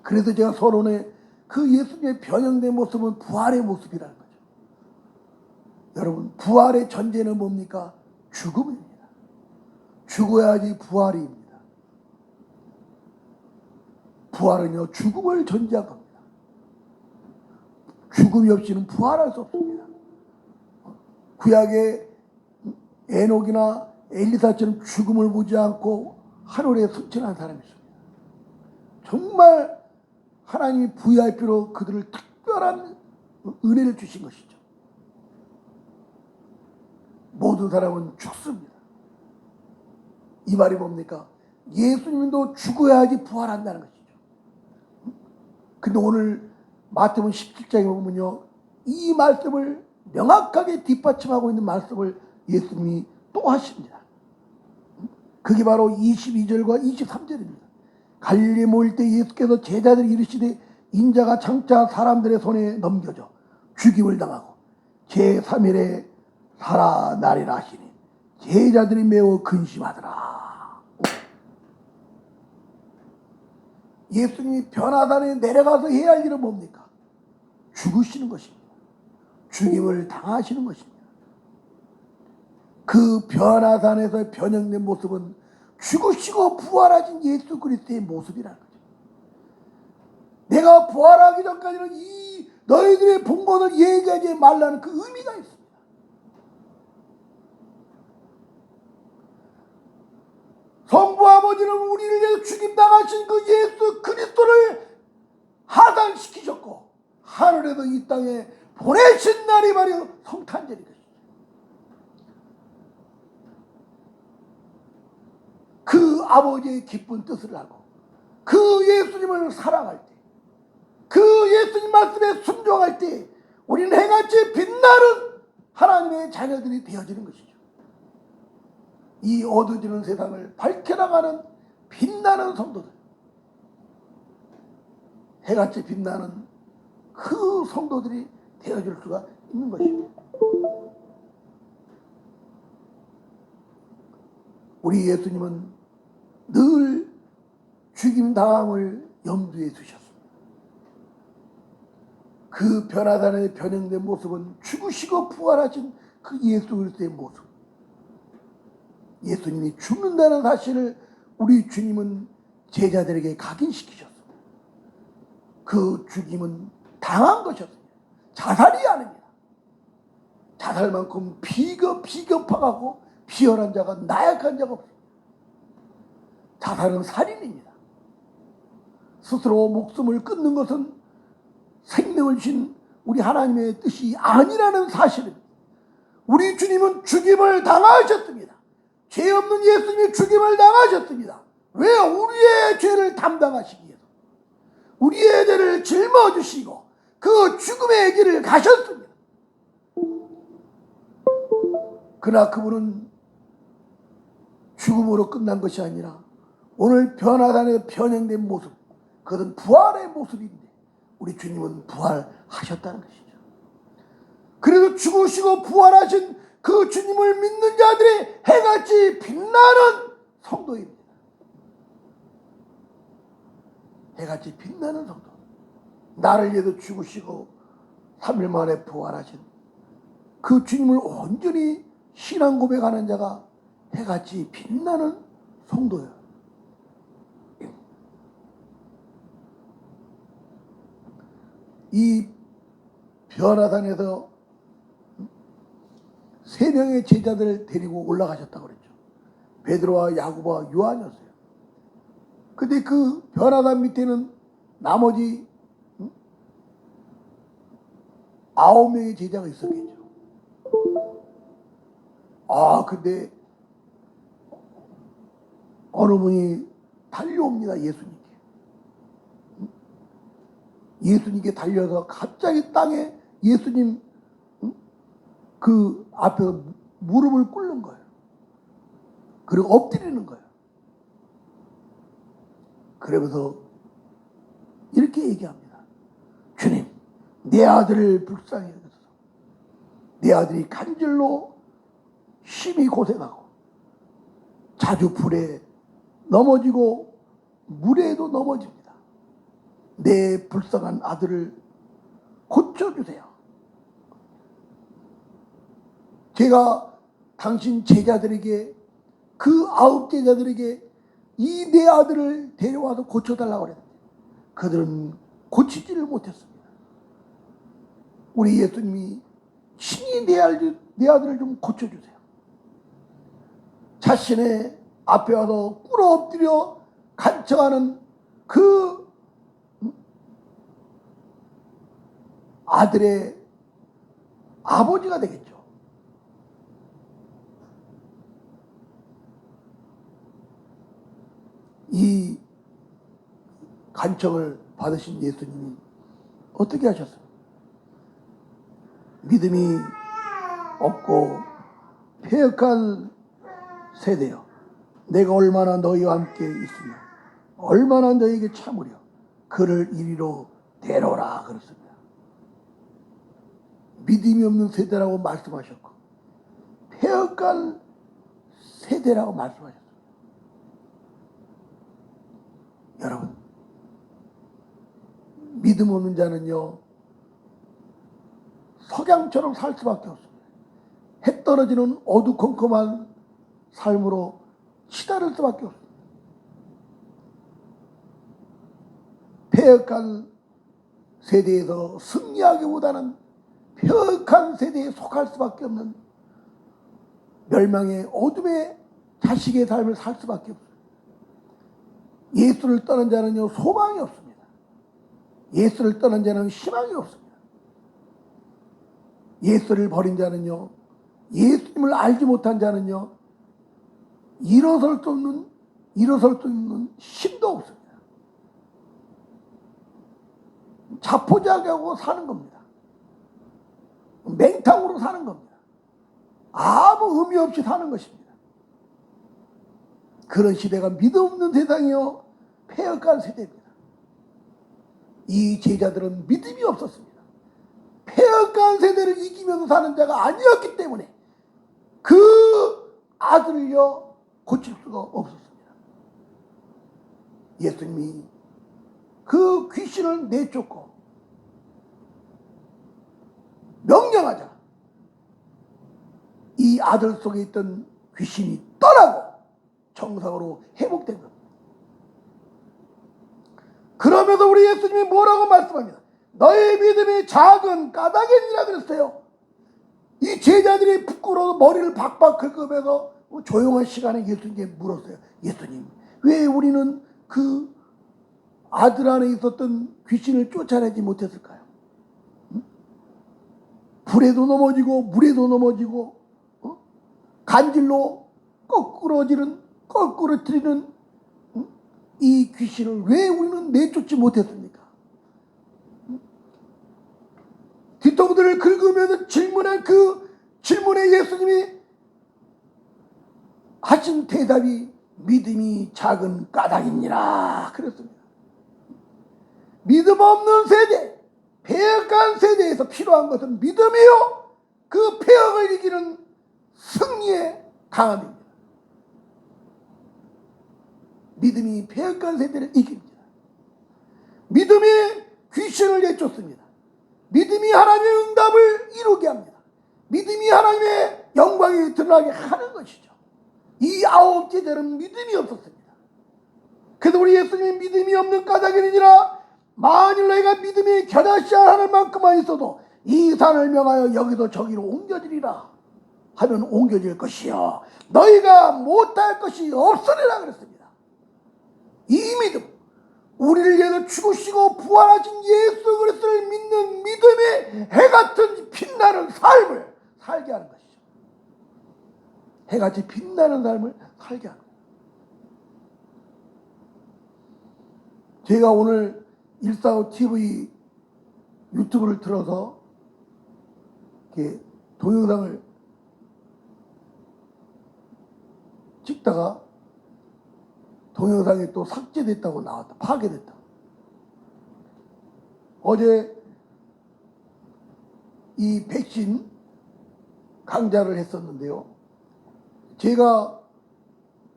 그래서 제가 서론에 그 예수님의 변형된 모습은 부활의 모습이라는 거죠. 여러분, 부활의 전제는 뭡니까? 죽음입니다. 죽어야지 부활입니다. 부활은요, 죽음을 전제한 겁니다. 죽음이 없이는 부활할 수 없습니다. 구약의 에녹이나 엘리사처럼 죽음을 보지 않고 하늘에 승천한 사람이 있습니다. 정말 하나님이 VIP로 그들을 특별한 은혜를 주신 것이죠. 모든 사람은 죽습니다. 이 말이 뭡니까? 예수님도 죽어야지 부활한다는 것이죠. 근데 오늘 마태복음 17장에 보면요, 이 말씀을 명확하게 뒷받침하고 있는 말씀을 예수님이 또 하십니다. 그게 바로 22절과 23절입니다. 갈릴리 모일 때 예수께서 제자들이 이르시되 인자가 장차 사람들의 손에 넘겨져 죽임을 당하고 제3일에 살아나리라 하시니 제자들이 매우 근심하더라. 예수님이 변화산에 내려가서 해야 할 일은 뭡니까? 죽으시는 것입니다. 죽임을 당하시는 것입니다. 그 변화산에서 변형된 모습은 죽으시고 부활하신 예수 그리스도의 모습이라는 거죠. 내가 부활하기 전까지는 이 너희들의 본 것을 얘기하지 말라는 그 의미가 있습니다. 성부 아버지는 우리를 위해서 죽임당하신 그 예수 그리스도를 하산시키셨고 하늘에서 이 땅에 보내신 날이 바로 성탄절이 것입니다. 그 아버지의 기쁜 뜻을 알고 그 예수님을 사랑할 때, 그 예수님 말씀에 순종할 때 우리는 해같이 빛나는 하나님의 자녀들이 되어지는 것이죠. 이 어두워지는 세상을 밝혀나가는 빛나는 성도들, 해같이 빛나는 그 성도들이 되어질 수가 있는 것입니다. 우리 예수님은 늘 죽임 당함을 염두에 두셨습니다. 그 변화단에 변형된 모습은 죽으시고 부활하신 그 예수 그리스도의 모습. 예수님이 죽는다는 사실을 우리 주님은 제자들에게 각인시키셨습니다. 그 죽임은 당한 것이었습니다. 자살이 아닙니다. 자살만큼 비겁하고 비열한 자가 나약한 자가 없습니다. 자살은 살인입니다. 스스로 목숨을 끊는 것은 생명을 주신 우리 하나님의 뜻이 아니라는 사실입니다. 우리 주님은 죽임을 당하셨습니다. 죄 없는 예수님이 죽임을 당하셨습니다. 왜? 우리의 죄를 담당하시기 위해서. 우리의 죄를 짊어지시고 그 죽음의 길을 가셨습니다. 그러나 그분은 죽음으로 끝난 것이 아니라 오늘 변화단에 변형된 모습, 그것은 부활의 모습인데 우리 주님은 부활하셨다는 것이죠. 그래서 죽으시고 부활하신 그 주님을 믿는 자들이 해같이 빛나는 성도입니다. 해같이 빛나는 성도. 나를 위해서 죽으시고 3일 만에 부활하신 그 주님을 온전히 신앙 고백하는 자가 해같이 빛나는 성도예요. 이 변화단에서 3명의 제자들을 데리고 올라가셨다고 그랬죠. 베드로와 야고보와 요한이었어요. 근데 그 변화단 밑에는 나머지 9명의 제자가 있었겠죠. 근데 어느 분이 달려옵니다. 예수님께 달려서 갑자기 땅에 예수님 그 앞에서 무릎을 꿇는 거예요. 그리고 엎드리는 거예요. 그러면서 이렇게 얘기합니다. 주님, 내 아들을 불쌍히 여기소서. 내 아들이 간절로 심히 고생하고 자주 불에 넘어지고 물에도 넘어집니다. 내 불쌍한 아들을 고쳐주세요. 제가 당신 제자들에게 그 9 제자들에게 이 내 아들을 데려와서 고쳐달라고 그랬는데 그들은 고치지를 못했습니다. 우리 예수님이 친히 내 아들을 좀 고쳐주세요. 자신의 앞에 와서 꿇어 엎드려 간청하는 그 아들의 아버지가 되겠죠. 이 간청을 받으신 예수님이 어떻게 하셨어요? 믿음이 없고 패역한 세대여, 내가 얼마나 너희와 함께 있으며 얼마나 너희에게 참으려 그를 이리로 데려오라 그랬습니다. 믿음이 없는 세대라고 말씀하셨고 패역한 세대라고 말씀하셨습니다. 여러분, 믿음 없는 자는요 석양처럼 살 수밖에 없습니다. 해 떨어지는 어두컴컴한 삶으로 치달을 수밖에 없습니다. 패역한 세대에서 승리하기보다는 패역한 세대에 속할 수밖에 없는 멸망의 어둠의 자식의 삶을 살 수밖에 없습니다. 예수를 떠난 자는요 소망이 없습니다. 예수를 떠난 자는 희망이 없습니다. 예수를 버린 자는요, 예수님을 알지 못한 자는요 일어설 수 없는 일어설 수 있는 힘도 없습니다. 자포자기하고 사는 겁니다. 맹탕으로 사는 겁니다. 아무 의미 없이 사는 것입니다. 그런 시대가 믿음 없는 세상이요 폐역한 세대입니다. 이 제자들은 믿음이 없었습니다. 폐역한 세대를 이기면서 사는 자가 아니었기 때문에 그 아들을요 고칠 수가 없었습니다. 예수님이 그 귀신을 내쫓고 명령하자 이 아들 속에 있던 귀신이 떠나고 정상으로 회복된 겁니다. 그러면서 우리 예수님이 뭐라고 말씀합니다. 너의 믿음이 작은 까닭이니라 그랬어요. 이 제자들이 부끄러워서 머리를 박박 긁으면서 조용한 시간에 예수님께 물었어요. 예수님, 왜 우리는 그 아들 안에 있었던 귀신을 쫓아내지 못했을까요? 응? 불에도 넘어지고 물에도 넘어지고 간질로 거꾸러뜨리는 이 귀신을 왜 우리는 내쫓지 못했습니까? 뒤통수를 긁으면서 질문한 그 질문에 예수님이 하신 대답이 믿음이 작은 까닭이니라 그랬습니다. 믿음 없는 세대, 폐역한 세대에서 필요한 것은 믿음이요. 그 폐역을 이기는 승리의 강함입니다. 믿음이 폐역한 세대를 이깁니다. 믿음이 귀신을 내쫓습니다. 믿음이 하나님의 응답을 이루게 합니다. 믿음이 하나님의 영광이 드러나게 하는 것이죠. 이 아홉 제자는 믿음이 없었습니다. 그래서 우리 예수님이 믿음이 없는 까닭이니라. 만일 너희가 믿음이 겨자씨 하는 만큼만 있어도 이 산을 명하여 여기도 저기로 옮겨지리라 하면 옮겨질 것이요 너희가 못할 것이 없으리라 그랬습니다. 이 믿음, 우리를 위해서 죽으시고 부활하신 예수 그리스도를 믿는 믿음의 해같은 빛나는 삶을 살게 하는 것이죠. 해같이 빛나는 삶을 살게 하는 것이죠. 제가 오늘 145TV 유튜브를 틀어서 이렇게 동영상을 찍다가 동영상이 또 삭제됐다고 나왔다. 파괴됐다. 어제 이 백신 강좌를 했었는데요. 제가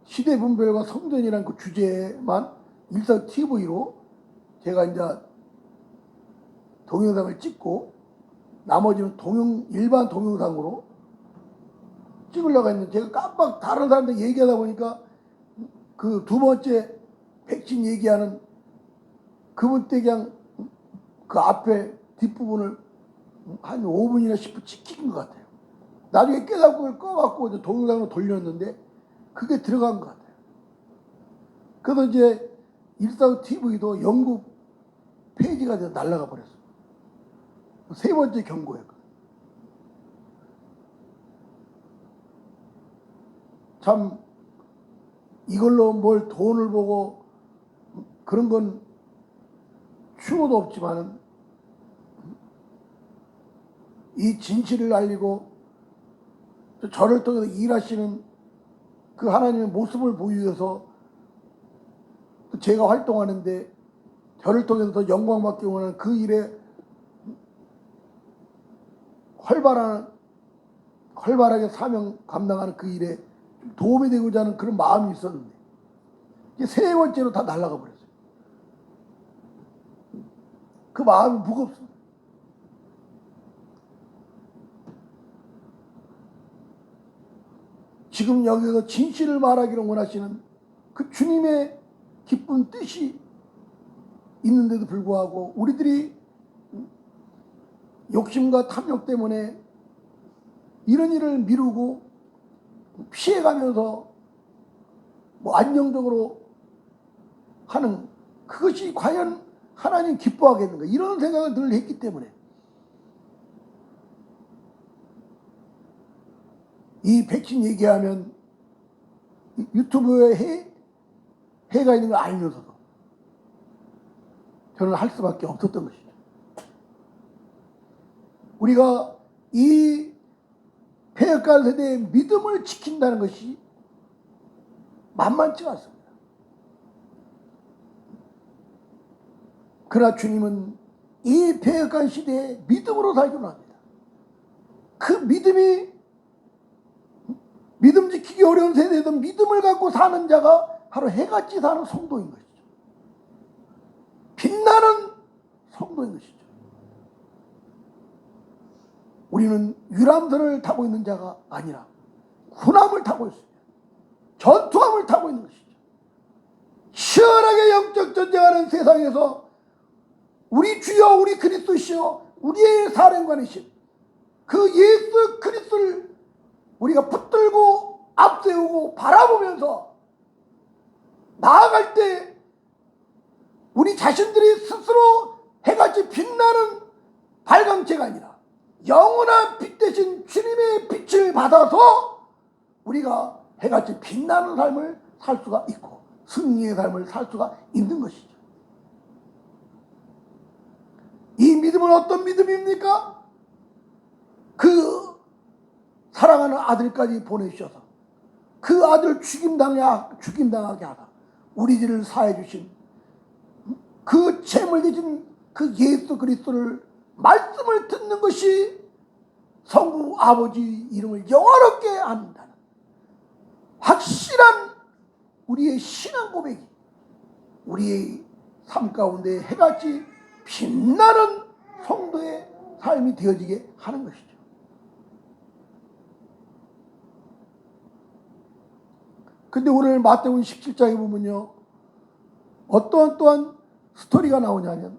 시대분별과 성전이라는 그 주제만 일사TV로 제가 이제 동영상을 찍고 나머지는 일반 동영상으로 찍으려고 했는데 제가 깜빡 다른 사람들 얘기하다 보니까 그 두 번째 백신 얘기하는 그분 때 그냥 그 앞에 뒷부분을 한 5분이나 10분 찍힌 것 같아요. 나중에 깨닫고 그걸 꺼갖고 이제 동영상으로 돌렸는데 그게 들어간 것 같아요. 그래서 이제 일사TV도 영국 페이지가 돼서 날아가 버렸어요. 세 번째 경고예요. 참 이걸로 뭘 돈을 보고 그런 건 추호도 없지만은 이 진실을 알리고 저를 통해서 일하시는 그 하나님의 모습을 보여서 제가 활동하는데 저를 통해서 더 영광받기 원하는 그 일에 활발하게 사명 감당하는 그 일에 도움이 되고자 하는 그런 마음이 있었는데 이게 세 번째로 다 날아가 버렸어요. 그 마음이 무겁습니다. 지금 여기서 진실을 말하기를 원하시는 그 주님의 기쁜 뜻이 있는데도 불구하고 우리들이 욕심과 탐욕 때문에 이런 일을 미루고 피해가면서 뭐 안정적으로 하는 그것이 과연 하나님 기뻐하겠는가 이런 생각을 늘 했기 때문에 이 백신 얘기하면 유튜브에 해가 있는 걸 알면서도 저는 할 수밖에 없었던 것이죠. 우리가 이 폐역한 세대의 믿음을 지킨다는 것이 만만치 않습니다. 그러나 주님은 이 폐역한 시대에 믿음으로 살기로 합니다. 그 믿음이 믿음 지키기 어려운 세대에도 믿음을 갖고 사는 자가 바로 해같이 사는 성도인 것이죠. 빛나는 성도인 것이죠. 우리는 유람선을 타고 있는 자가 아니라 군함을 타고 있습니다. 전투함을 타고 있는 것이죠. 시원하게 영적 전쟁하는 세상에서 우리 주여 우리 그리스도시여 우리의 사령관이신 그 예수 그리스도를 우리가 붙들고 앞세우고 바라보면서 나아갈 때 우리 자신들이 스스로 해같이 빛나는 발광체가 아니라 영원한 빛 대신 주님의 빛을 받아서 우리가 해같이 빛나는 삶을 살 수가 있고 승리의 삶을 살 수가 있는 것이죠. 이 믿음은 어떤 믿음입니까? 그 사랑하는 아들까지 보내주셔서 그 아들을 죽임당하게 하다 우리 죄를 사해 주신 그 죄물 대신 그 예수 그리스도를 말씀을 듣는 것이 성부 아버지 이름을 영화롭게 한다는 확실한 우리의 신앙 고백이 우리의 삶 가운데 해같이 빛나는 성도의 삶이 되어지게 하는 것이죠. 근데 오늘 마태복음 17장에 보면요, 어떠한 스토리가 나오냐면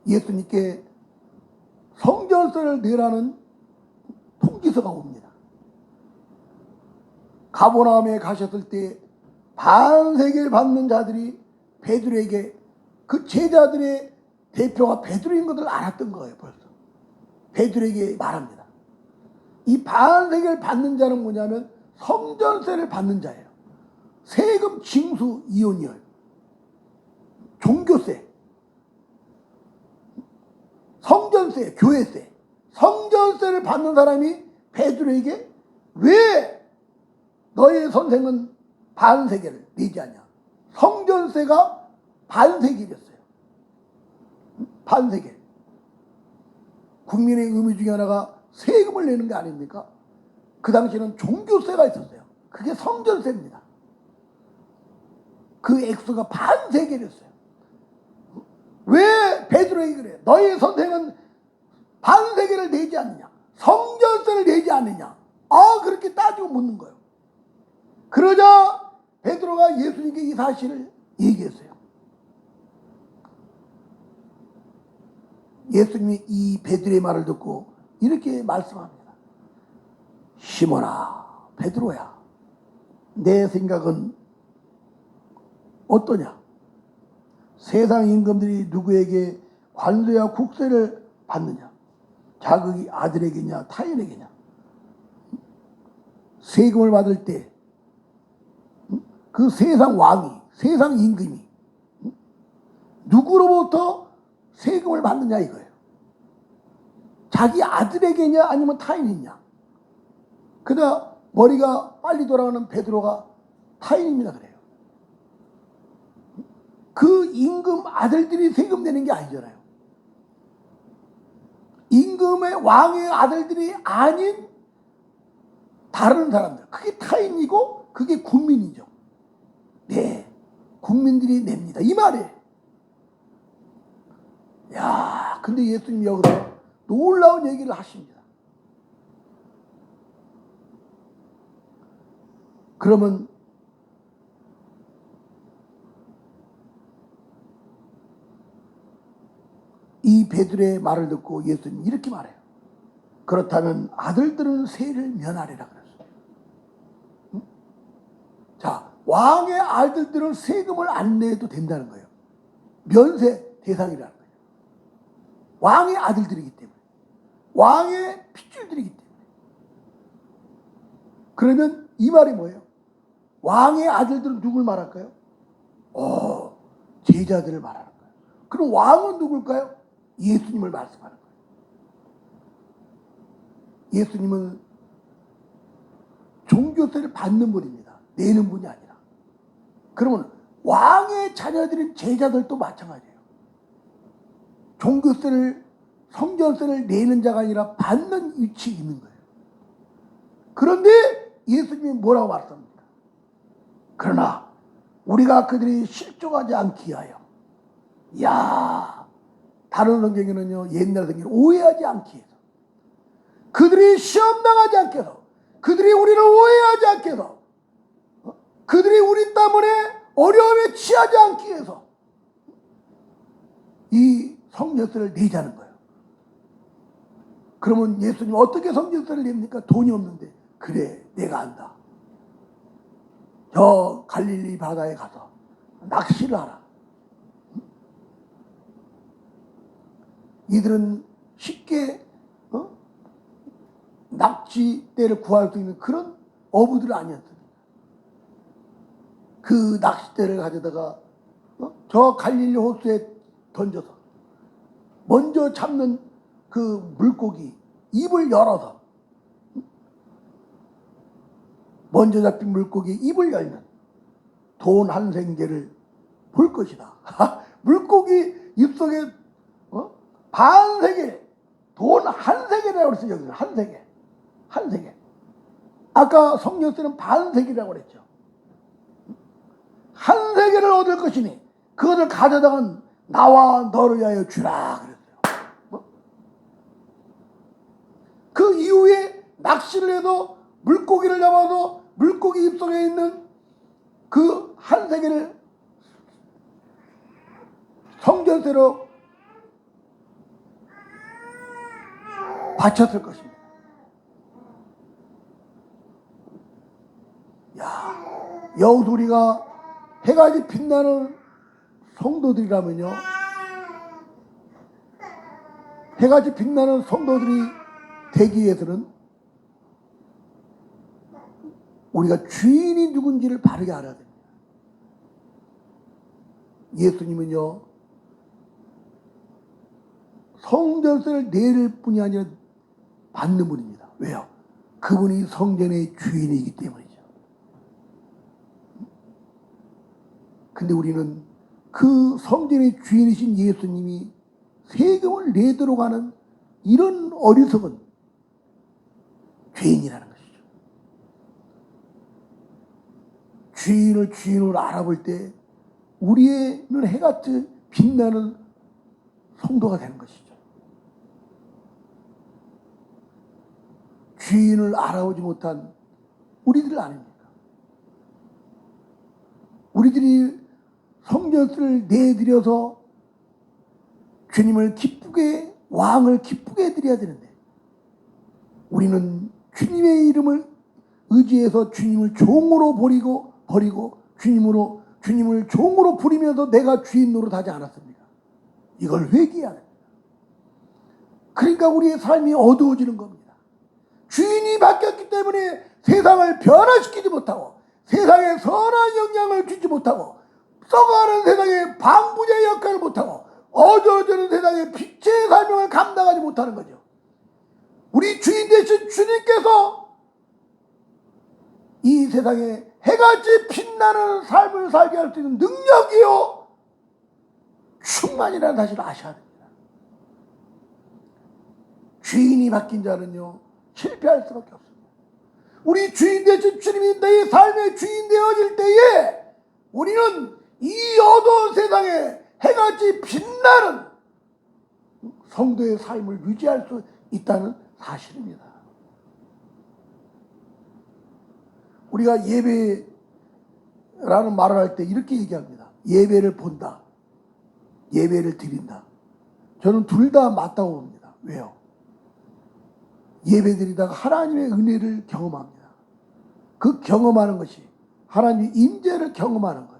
예수님께 성전세를 내라는 통지서가 옵니다. 가버나움에 가셨을 때 반세계를 받는 자들이 베드로에게 그 제자들의 대표가 베드로인 것을 알았던 거예요. 벌써 베드로에게 말합니다. 이 반세계를 받는 자는 뭐냐면 성전세를 받는 자예요. 세금 징수 이혼이에요. 종교세, 성전세, 교회세, 성전세를 받는 사람이 베드로에게 왜 너의 선생은 반세계를 내지 않냐? 성전세가 반세계였어요. 반세계. 국민의 의무 중에 하나가 세금을 내는 게 아닙니까? 그 당시에는 종교세가 있었어요. 그게 성전세입니다. 그 액수가 반세계였어요. 왜 베드로에게 그래? 너희 선생은 반세계를 내지 않느냐? 성전세를 내지 않느냐? 그렇게 따지고 묻는 거예요. 그러자 베드로가 예수님께 이 사실을 얘기했어요. 예수님이 이 베드로의 말을 듣고 이렇게 말씀합니다. 시몬아, 베드로야, 내 생각은 어떠냐? 세상 임금들이 누구에게 관세와 국세를 받느냐? 자극이 아들에게냐 타인에게냐? 세금을 받을 때 그 세상 왕이, 세상 임금이 누구로부터 세금을 받느냐 이거예요. 자기 아들에게냐 아니면 타인이냐. 그러다 머리가 빨리 돌아가는 베드로가 타인입니다 그래요. 그 임금 아들들이 세금 내는 게 아니잖아요. 임금의 왕의 아들들이 아닌 다른 사람들, 그게 타인이고 그게 국민이죠. 네, 국민들이 냅니다 이 말이에요. 야, 근데 예수님이 여기서 놀라운 얘기를 하십니다. 그러면 이 베드로의 말을 듣고 예수님이 이렇게 말해요. 그렇다면 아들들은 세를 면하리라 그랬어요. 자, 왕의 아들들은 세금을 안 내도 된다는 거예요. 면세 대상이라는 거예요. 왕의 아들들이기 때문에, 왕의 핏줄들이기 때문에. 그러면 이 말이 뭐예요? 왕의 아들들은 누굴 말할까요? 제자들을 말하는 거예요. 그럼 왕은 누굴까요? 예수님을 말씀하는 거예요. 예수님은 종교세를 받는 분입니다. 내는 분이 아니라. 그러면 왕의 자녀들인 제자들도 마찬가지예요. 종교세를, 성전세를 내는 자가 아니라 받는 위치에 있는 거예요. 그런데 예수님이 뭐라고 말씀합니까? 그러나 우리가 그들이 실족하지 않기 위하여, 다른 성경에는요, 옛날 성경은 오해하지 않기 위해서, 그들이 시험당하지 않게 해서, 그들이 우리를 오해하지 않게 해서, 그들이 우리 때문에 어려움에 취하지 않기 위해서 이 성전세를 내자는 거예요. 그러면 예수님 어떻게 성전세를 냅니까? 돈이 없는데. 그래, 내가 안다. 저 갈릴리 바다에 가서 낚시를 하라. 이들은 쉽게 낚싯대를 구할 수 있는 그런 어부들은 아니었습니다. 그 낚싯대를 가져다가 저 갈릴리 호수에 던져서 먼저 잡는 그 물고기 입을 열어서, 먼저 잡힌 물고기 입을 열면 돈 한 생계를 볼 것이다. 물고기 입속에 반 세계, 돈 한 세계라고 그랬어요. 여기서 한 세계, 한 세계. 아까 성령께서는 반 세계라고 그랬죠. 한 세계를 얻을 것이니 그것을 가져다가 나와 너를 위하여 주라 그랬어요. 그 이후에 낚시를 해도 물고기를 잡아서 물고기 입속에 있는 그 한 세계를 성전세로 바쳤을 것입니다. 여기서 우리가 해가지 빛나는 성도들이라면요, 해가지 빛나는 성도들이 되기 위해서는 우리가 주인이 누군지를 바르게 알아야 됩니다. 예수님은요, 성전세를 내릴 뿐이 아니라 받는 분입니다. 왜요? 그분이 성전의 주인이기 때문이죠. 근데 우리는 그 성전의 주인이신 예수님이 세금을 내도록 하는 이런 어리석은 죄인이라는 것이죠. 주인을 주인으로 알아볼 때 우리는 해같이 빛나는 성도가 되는 것이죠. 주인을 알아보지 못한 우리들 아닙니까? 우리들이 성전세를 내드려서 주님을 기쁘게, 왕을 기쁘게 해드려야 되는데, 우리는 주님의 이름을 의지해서 주님을 종으로 버리고 주님을 종으로 부리면서 내가 주인 노릇하지 않았습니까? 이걸 회개해야 됩니다. 그러니까 우리의 삶이 어두워지는 겁니다. 주인이 바뀌었기 때문에 세상을 변화시키지 못하고, 세상에 선한 영향을 주지 못하고, 썩어가는 세상에 방부제 역할을 못하고, 어두워지는 세상에 빛의 사명을 감당하지 못하는 거죠. 우리 주인 되신 주님께서 이 세상에 해같이 빛나는 삶을 살게 할 수 있는 능력이요, 충만이라는 사실을 아셔야 됩니다. 주인이 바뀐 자는요, 실패할 수밖에 없습니다. 우리 주인 되신 주님이 내 삶의 주인 되어질 때에 우리는 이 어두운 세상에 해같이 빛나는 성도의 삶을 유지할 수 있다는 사실입니다. 우리가 예배라는 말을 할 때 이렇게 얘기합니다. 예배를 본다, 예배를 드린다. 저는 둘 다 맞다고 봅니다. 왜요? 예배 드리다가 하나님의 은혜를 경험합니다. 그 경험하는 것이 하나님의 임재를 경험하는 거예요.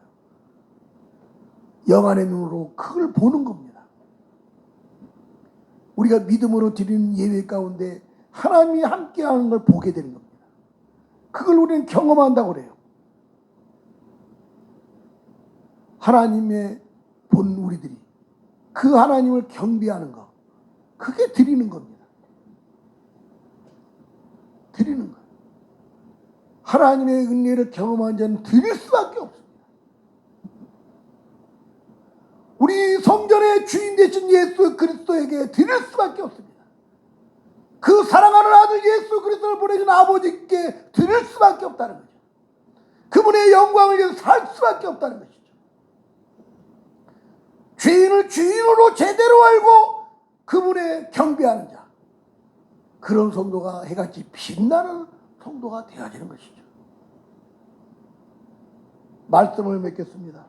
영안의 눈으로 그걸 보는 겁니다. 우리가 믿음으로 드리는 예배 가운데 하나님이 함께하는 걸 보게 되는 겁니다. 그걸 우리는 경험한다고 그래요. 하나님의 본 우리들이 그 하나님을 경배하는 것, 그게 드리는 겁니다. 드리는 것. 하나님의 은혜를 경험한 자는 드릴 수밖에 없습니다. 우리 성전의 주인 되신 예수 그리스도에게 드릴 수밖에 없습니다. 그 사랑하는 아들 예수 그리스도를 보내준 아버지께 드릴 수밖에 없다는 거죠. 그분의 영광을 위해서 살 수밖에 없다는 것이죠. 주인을 주인으로 제대로 알고 그분의 경배하는 자, 그런 성도가 해같이 빛나는 성도가 되어지는 것이죠. 말씀을 맺겠습니다.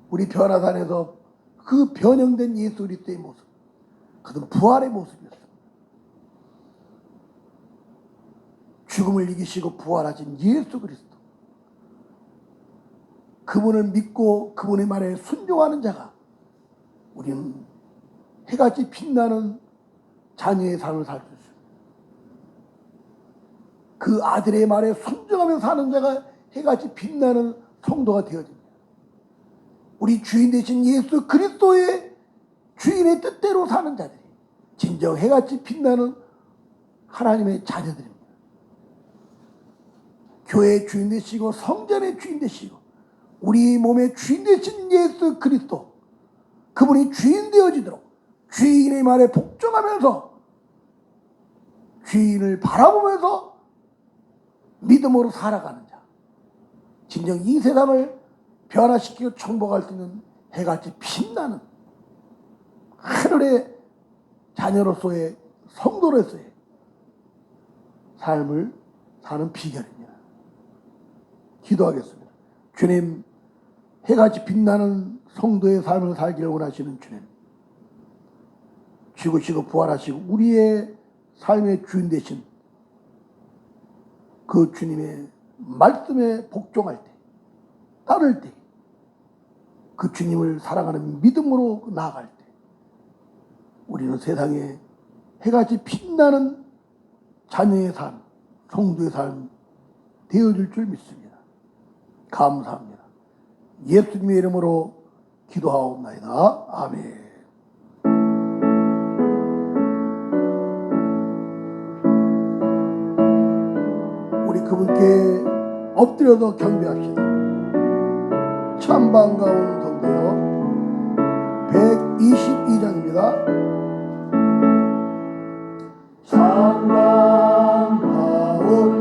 우리 변화산에서 그 변형된 예수 그리스도의 모습, 그것은 부활의 모습이었습니다. 죽음을 이기시고 부활하신 예수 그리스도, 그분을 믿고 그분의 말에 순종하는 자가 우리는 해같이 빛나는 자녀의 삶을 살 수 있습니다. 그 아들의 말에 순종하며 사는 자가 해같이 빛나는 성도가 되어집니다. 우리 주인 되신 예수 그리스도의 주인의 뜻대로 사는 자들이 진정 해같이 빛나는 하나님의 자녀들입니다. 교회의 주인 되시고 성전의 주인 되시고 우리 몸의 주인 되신 예수 그리스도, 그분이 주인 되어지도록 주인의 말에 복종하면서 주인을 바라보면서 믿음으로 살아가는 자, 진정 이 세상을 변화시키고 정복할 수 있는 해같이 빛나는 하늘의 자녀로서의 성도로서의 삶을 사는 비결입니다. 기도하겠습니다. 주님, 해같이 빛나는 성도의 삶을 살기를 원하시는 주님, 죽으시고 부활하시고 우리의 삶의 주인 되신 그 주님의 말씀에 복종할 때, 따를 때, 그 주님을 사랑하는 믿음으로 나아갈 때 우리는 세상에 해같이 빛나는 자녀의 삶, 성도의 삶 되어줄 줄 믿습니다. 감사합니다. 예수님의 이름으로 기도하옵나이다. 아멘. 우리 그분께 엎드려서 경배합시다. 참 반가운 성도요. 122장입니다. 참 반가운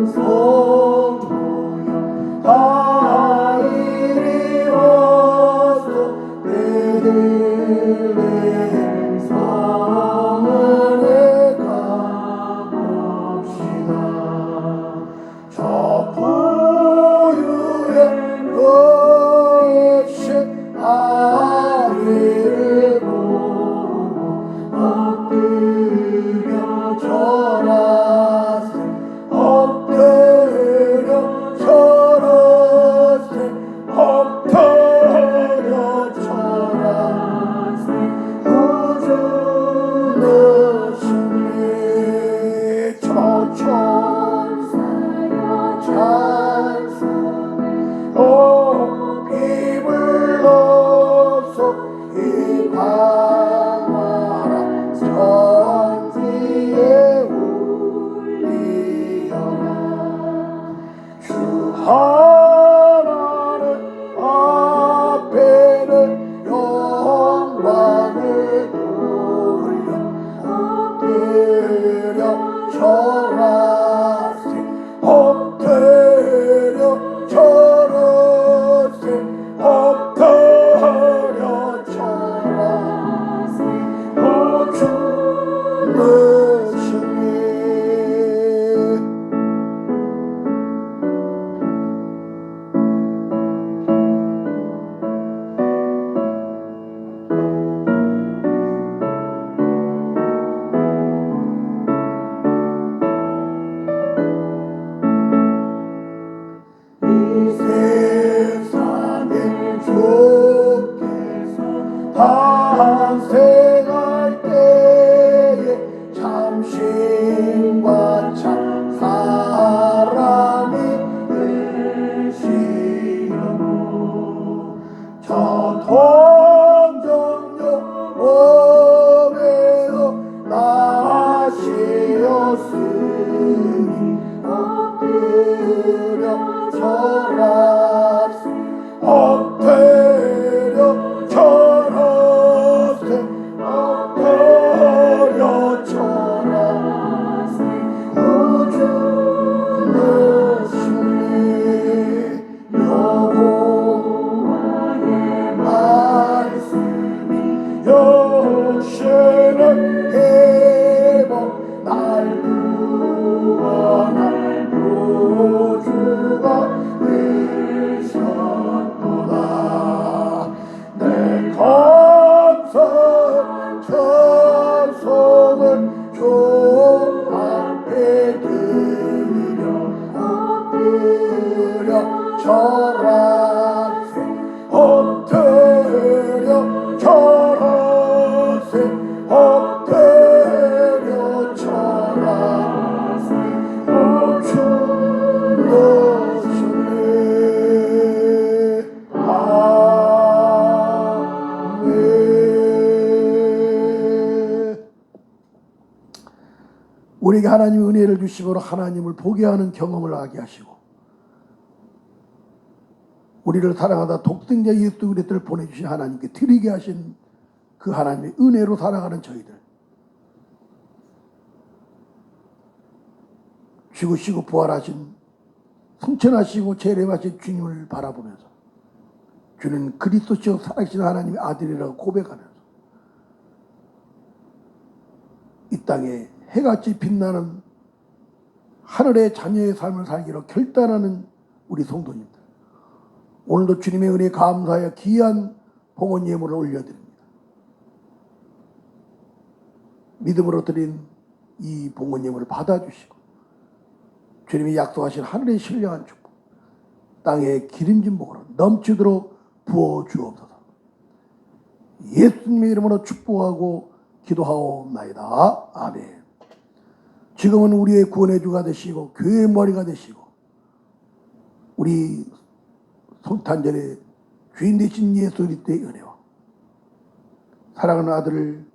성도여, 다 이리 와서 베들레헴 성을 가봅시다. 저 포유의 너의 아이를 보고 엎드려 절하세, 엎드려 절하세, 엎드려 절하세. 구주 되시니 저 천사여 찬송을 비불러서 이 광활한 천지에 울리어라. 주 하나님 앞에는 영광을 돌려 엎드려 절하세, 엎드려 절하세, 엎드려 절하세. 주 되시니 절하세 엎드려 절하세 엎드려 절하세 우주 내시니 여호와의 말씀이 여신을 해보 날 구원할 구주가 되셨도다 내 감사 찬송을 주 앞에 드려 엎드려 절하세 엎드려 절하세 엎드려 절하세 우주 너시네 아멘. 우리에게 하나님의 은혜를 주심으로 하나님을 보게 하는 경험을 하게 하시고 우리를 사랑하다 독생자 예수 그리스도를 보내주신 하나님께 드리게 하신 그 하나님의 은혜로 살아가는 저희들 죽으시고 부활하신 승천하시고 재림하신 주님을 바라보면서 주는 그리스도시요 살아계신 하나님의 아들이라고 고백하면서 이 땅에 해같이 빛나는 하늘의 자녀의 삶을 살기로 결단하는 우리 성도님들 오늘도 주님의 은혜에 감사하여 귀한 봉헌 예물을 올려드립니다. 믿음으로 드린 이 봉헌 예물을 받아주시고 주님이 약속하신 하늘의 신령한 축복 땅에 기름진 복으로 넘치도록 부어주옵소서. 예수님의 이름으로 축복하고 기도하옵나이다. 아멘. 지금은 우리의 구원의 주가 되시고 교회의 머리가 되시고 우리 성탄절의 주인 되신 예수 그리스도의 은혜와 사랑하는 아들을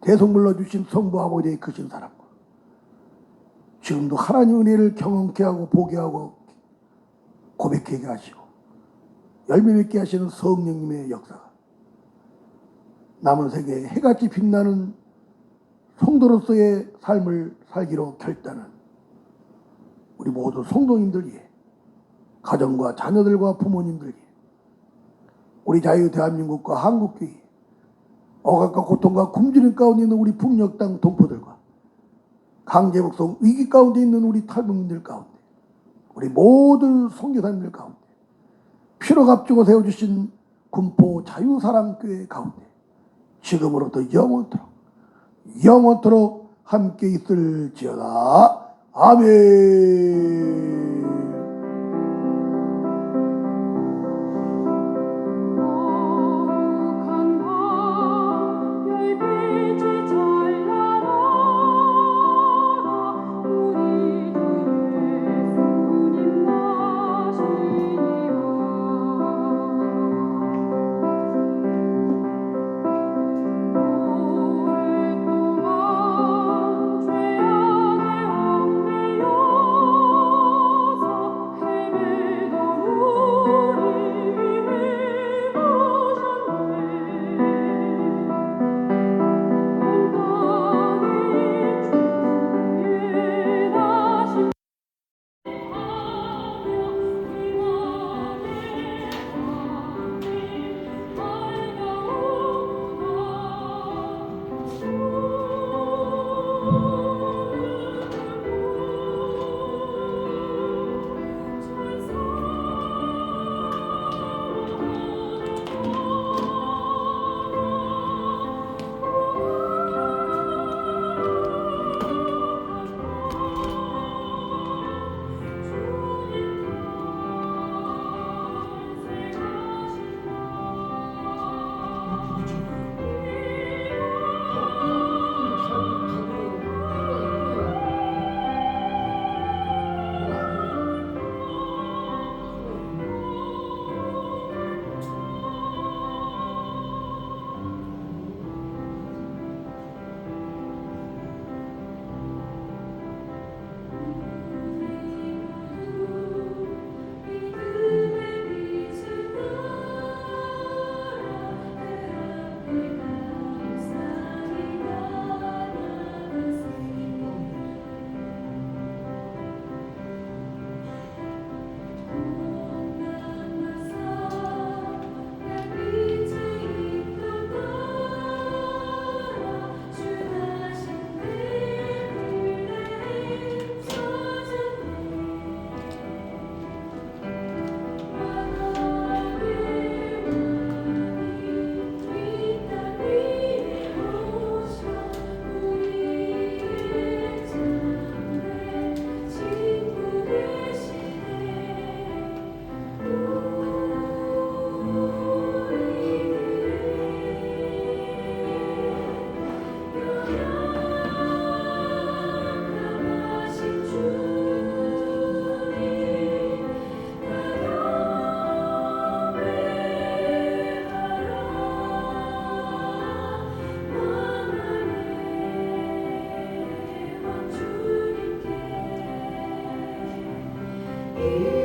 대성물로 주신 성부 아버지의 크신 사랑과 지금도 하나님의 은혜를 경험케 하고 보게 하고 고백하게 하시고 열매 맺게 하시는 성령님의 역사가 남은 세계에 해같이 빛나는 성도로서의 삶을 살기로 결단한 우리 모두 성도님들 위해 가정과 자녀들과 부모님들 위해 우리 자유 대한민국과 한국교회 억압과 고통과 굶주림 가운데 있는 우리 북녘 땅 동포들과 강제북송 위기 가운데 있는 우리 탈북민들 가운데 우리 모든 선교사님들 가운데 피로 값주고 세워주신 군포 자유사랑교회 가운데 지금으로부터 영원토록 함께 있을지어다. 아멘. 이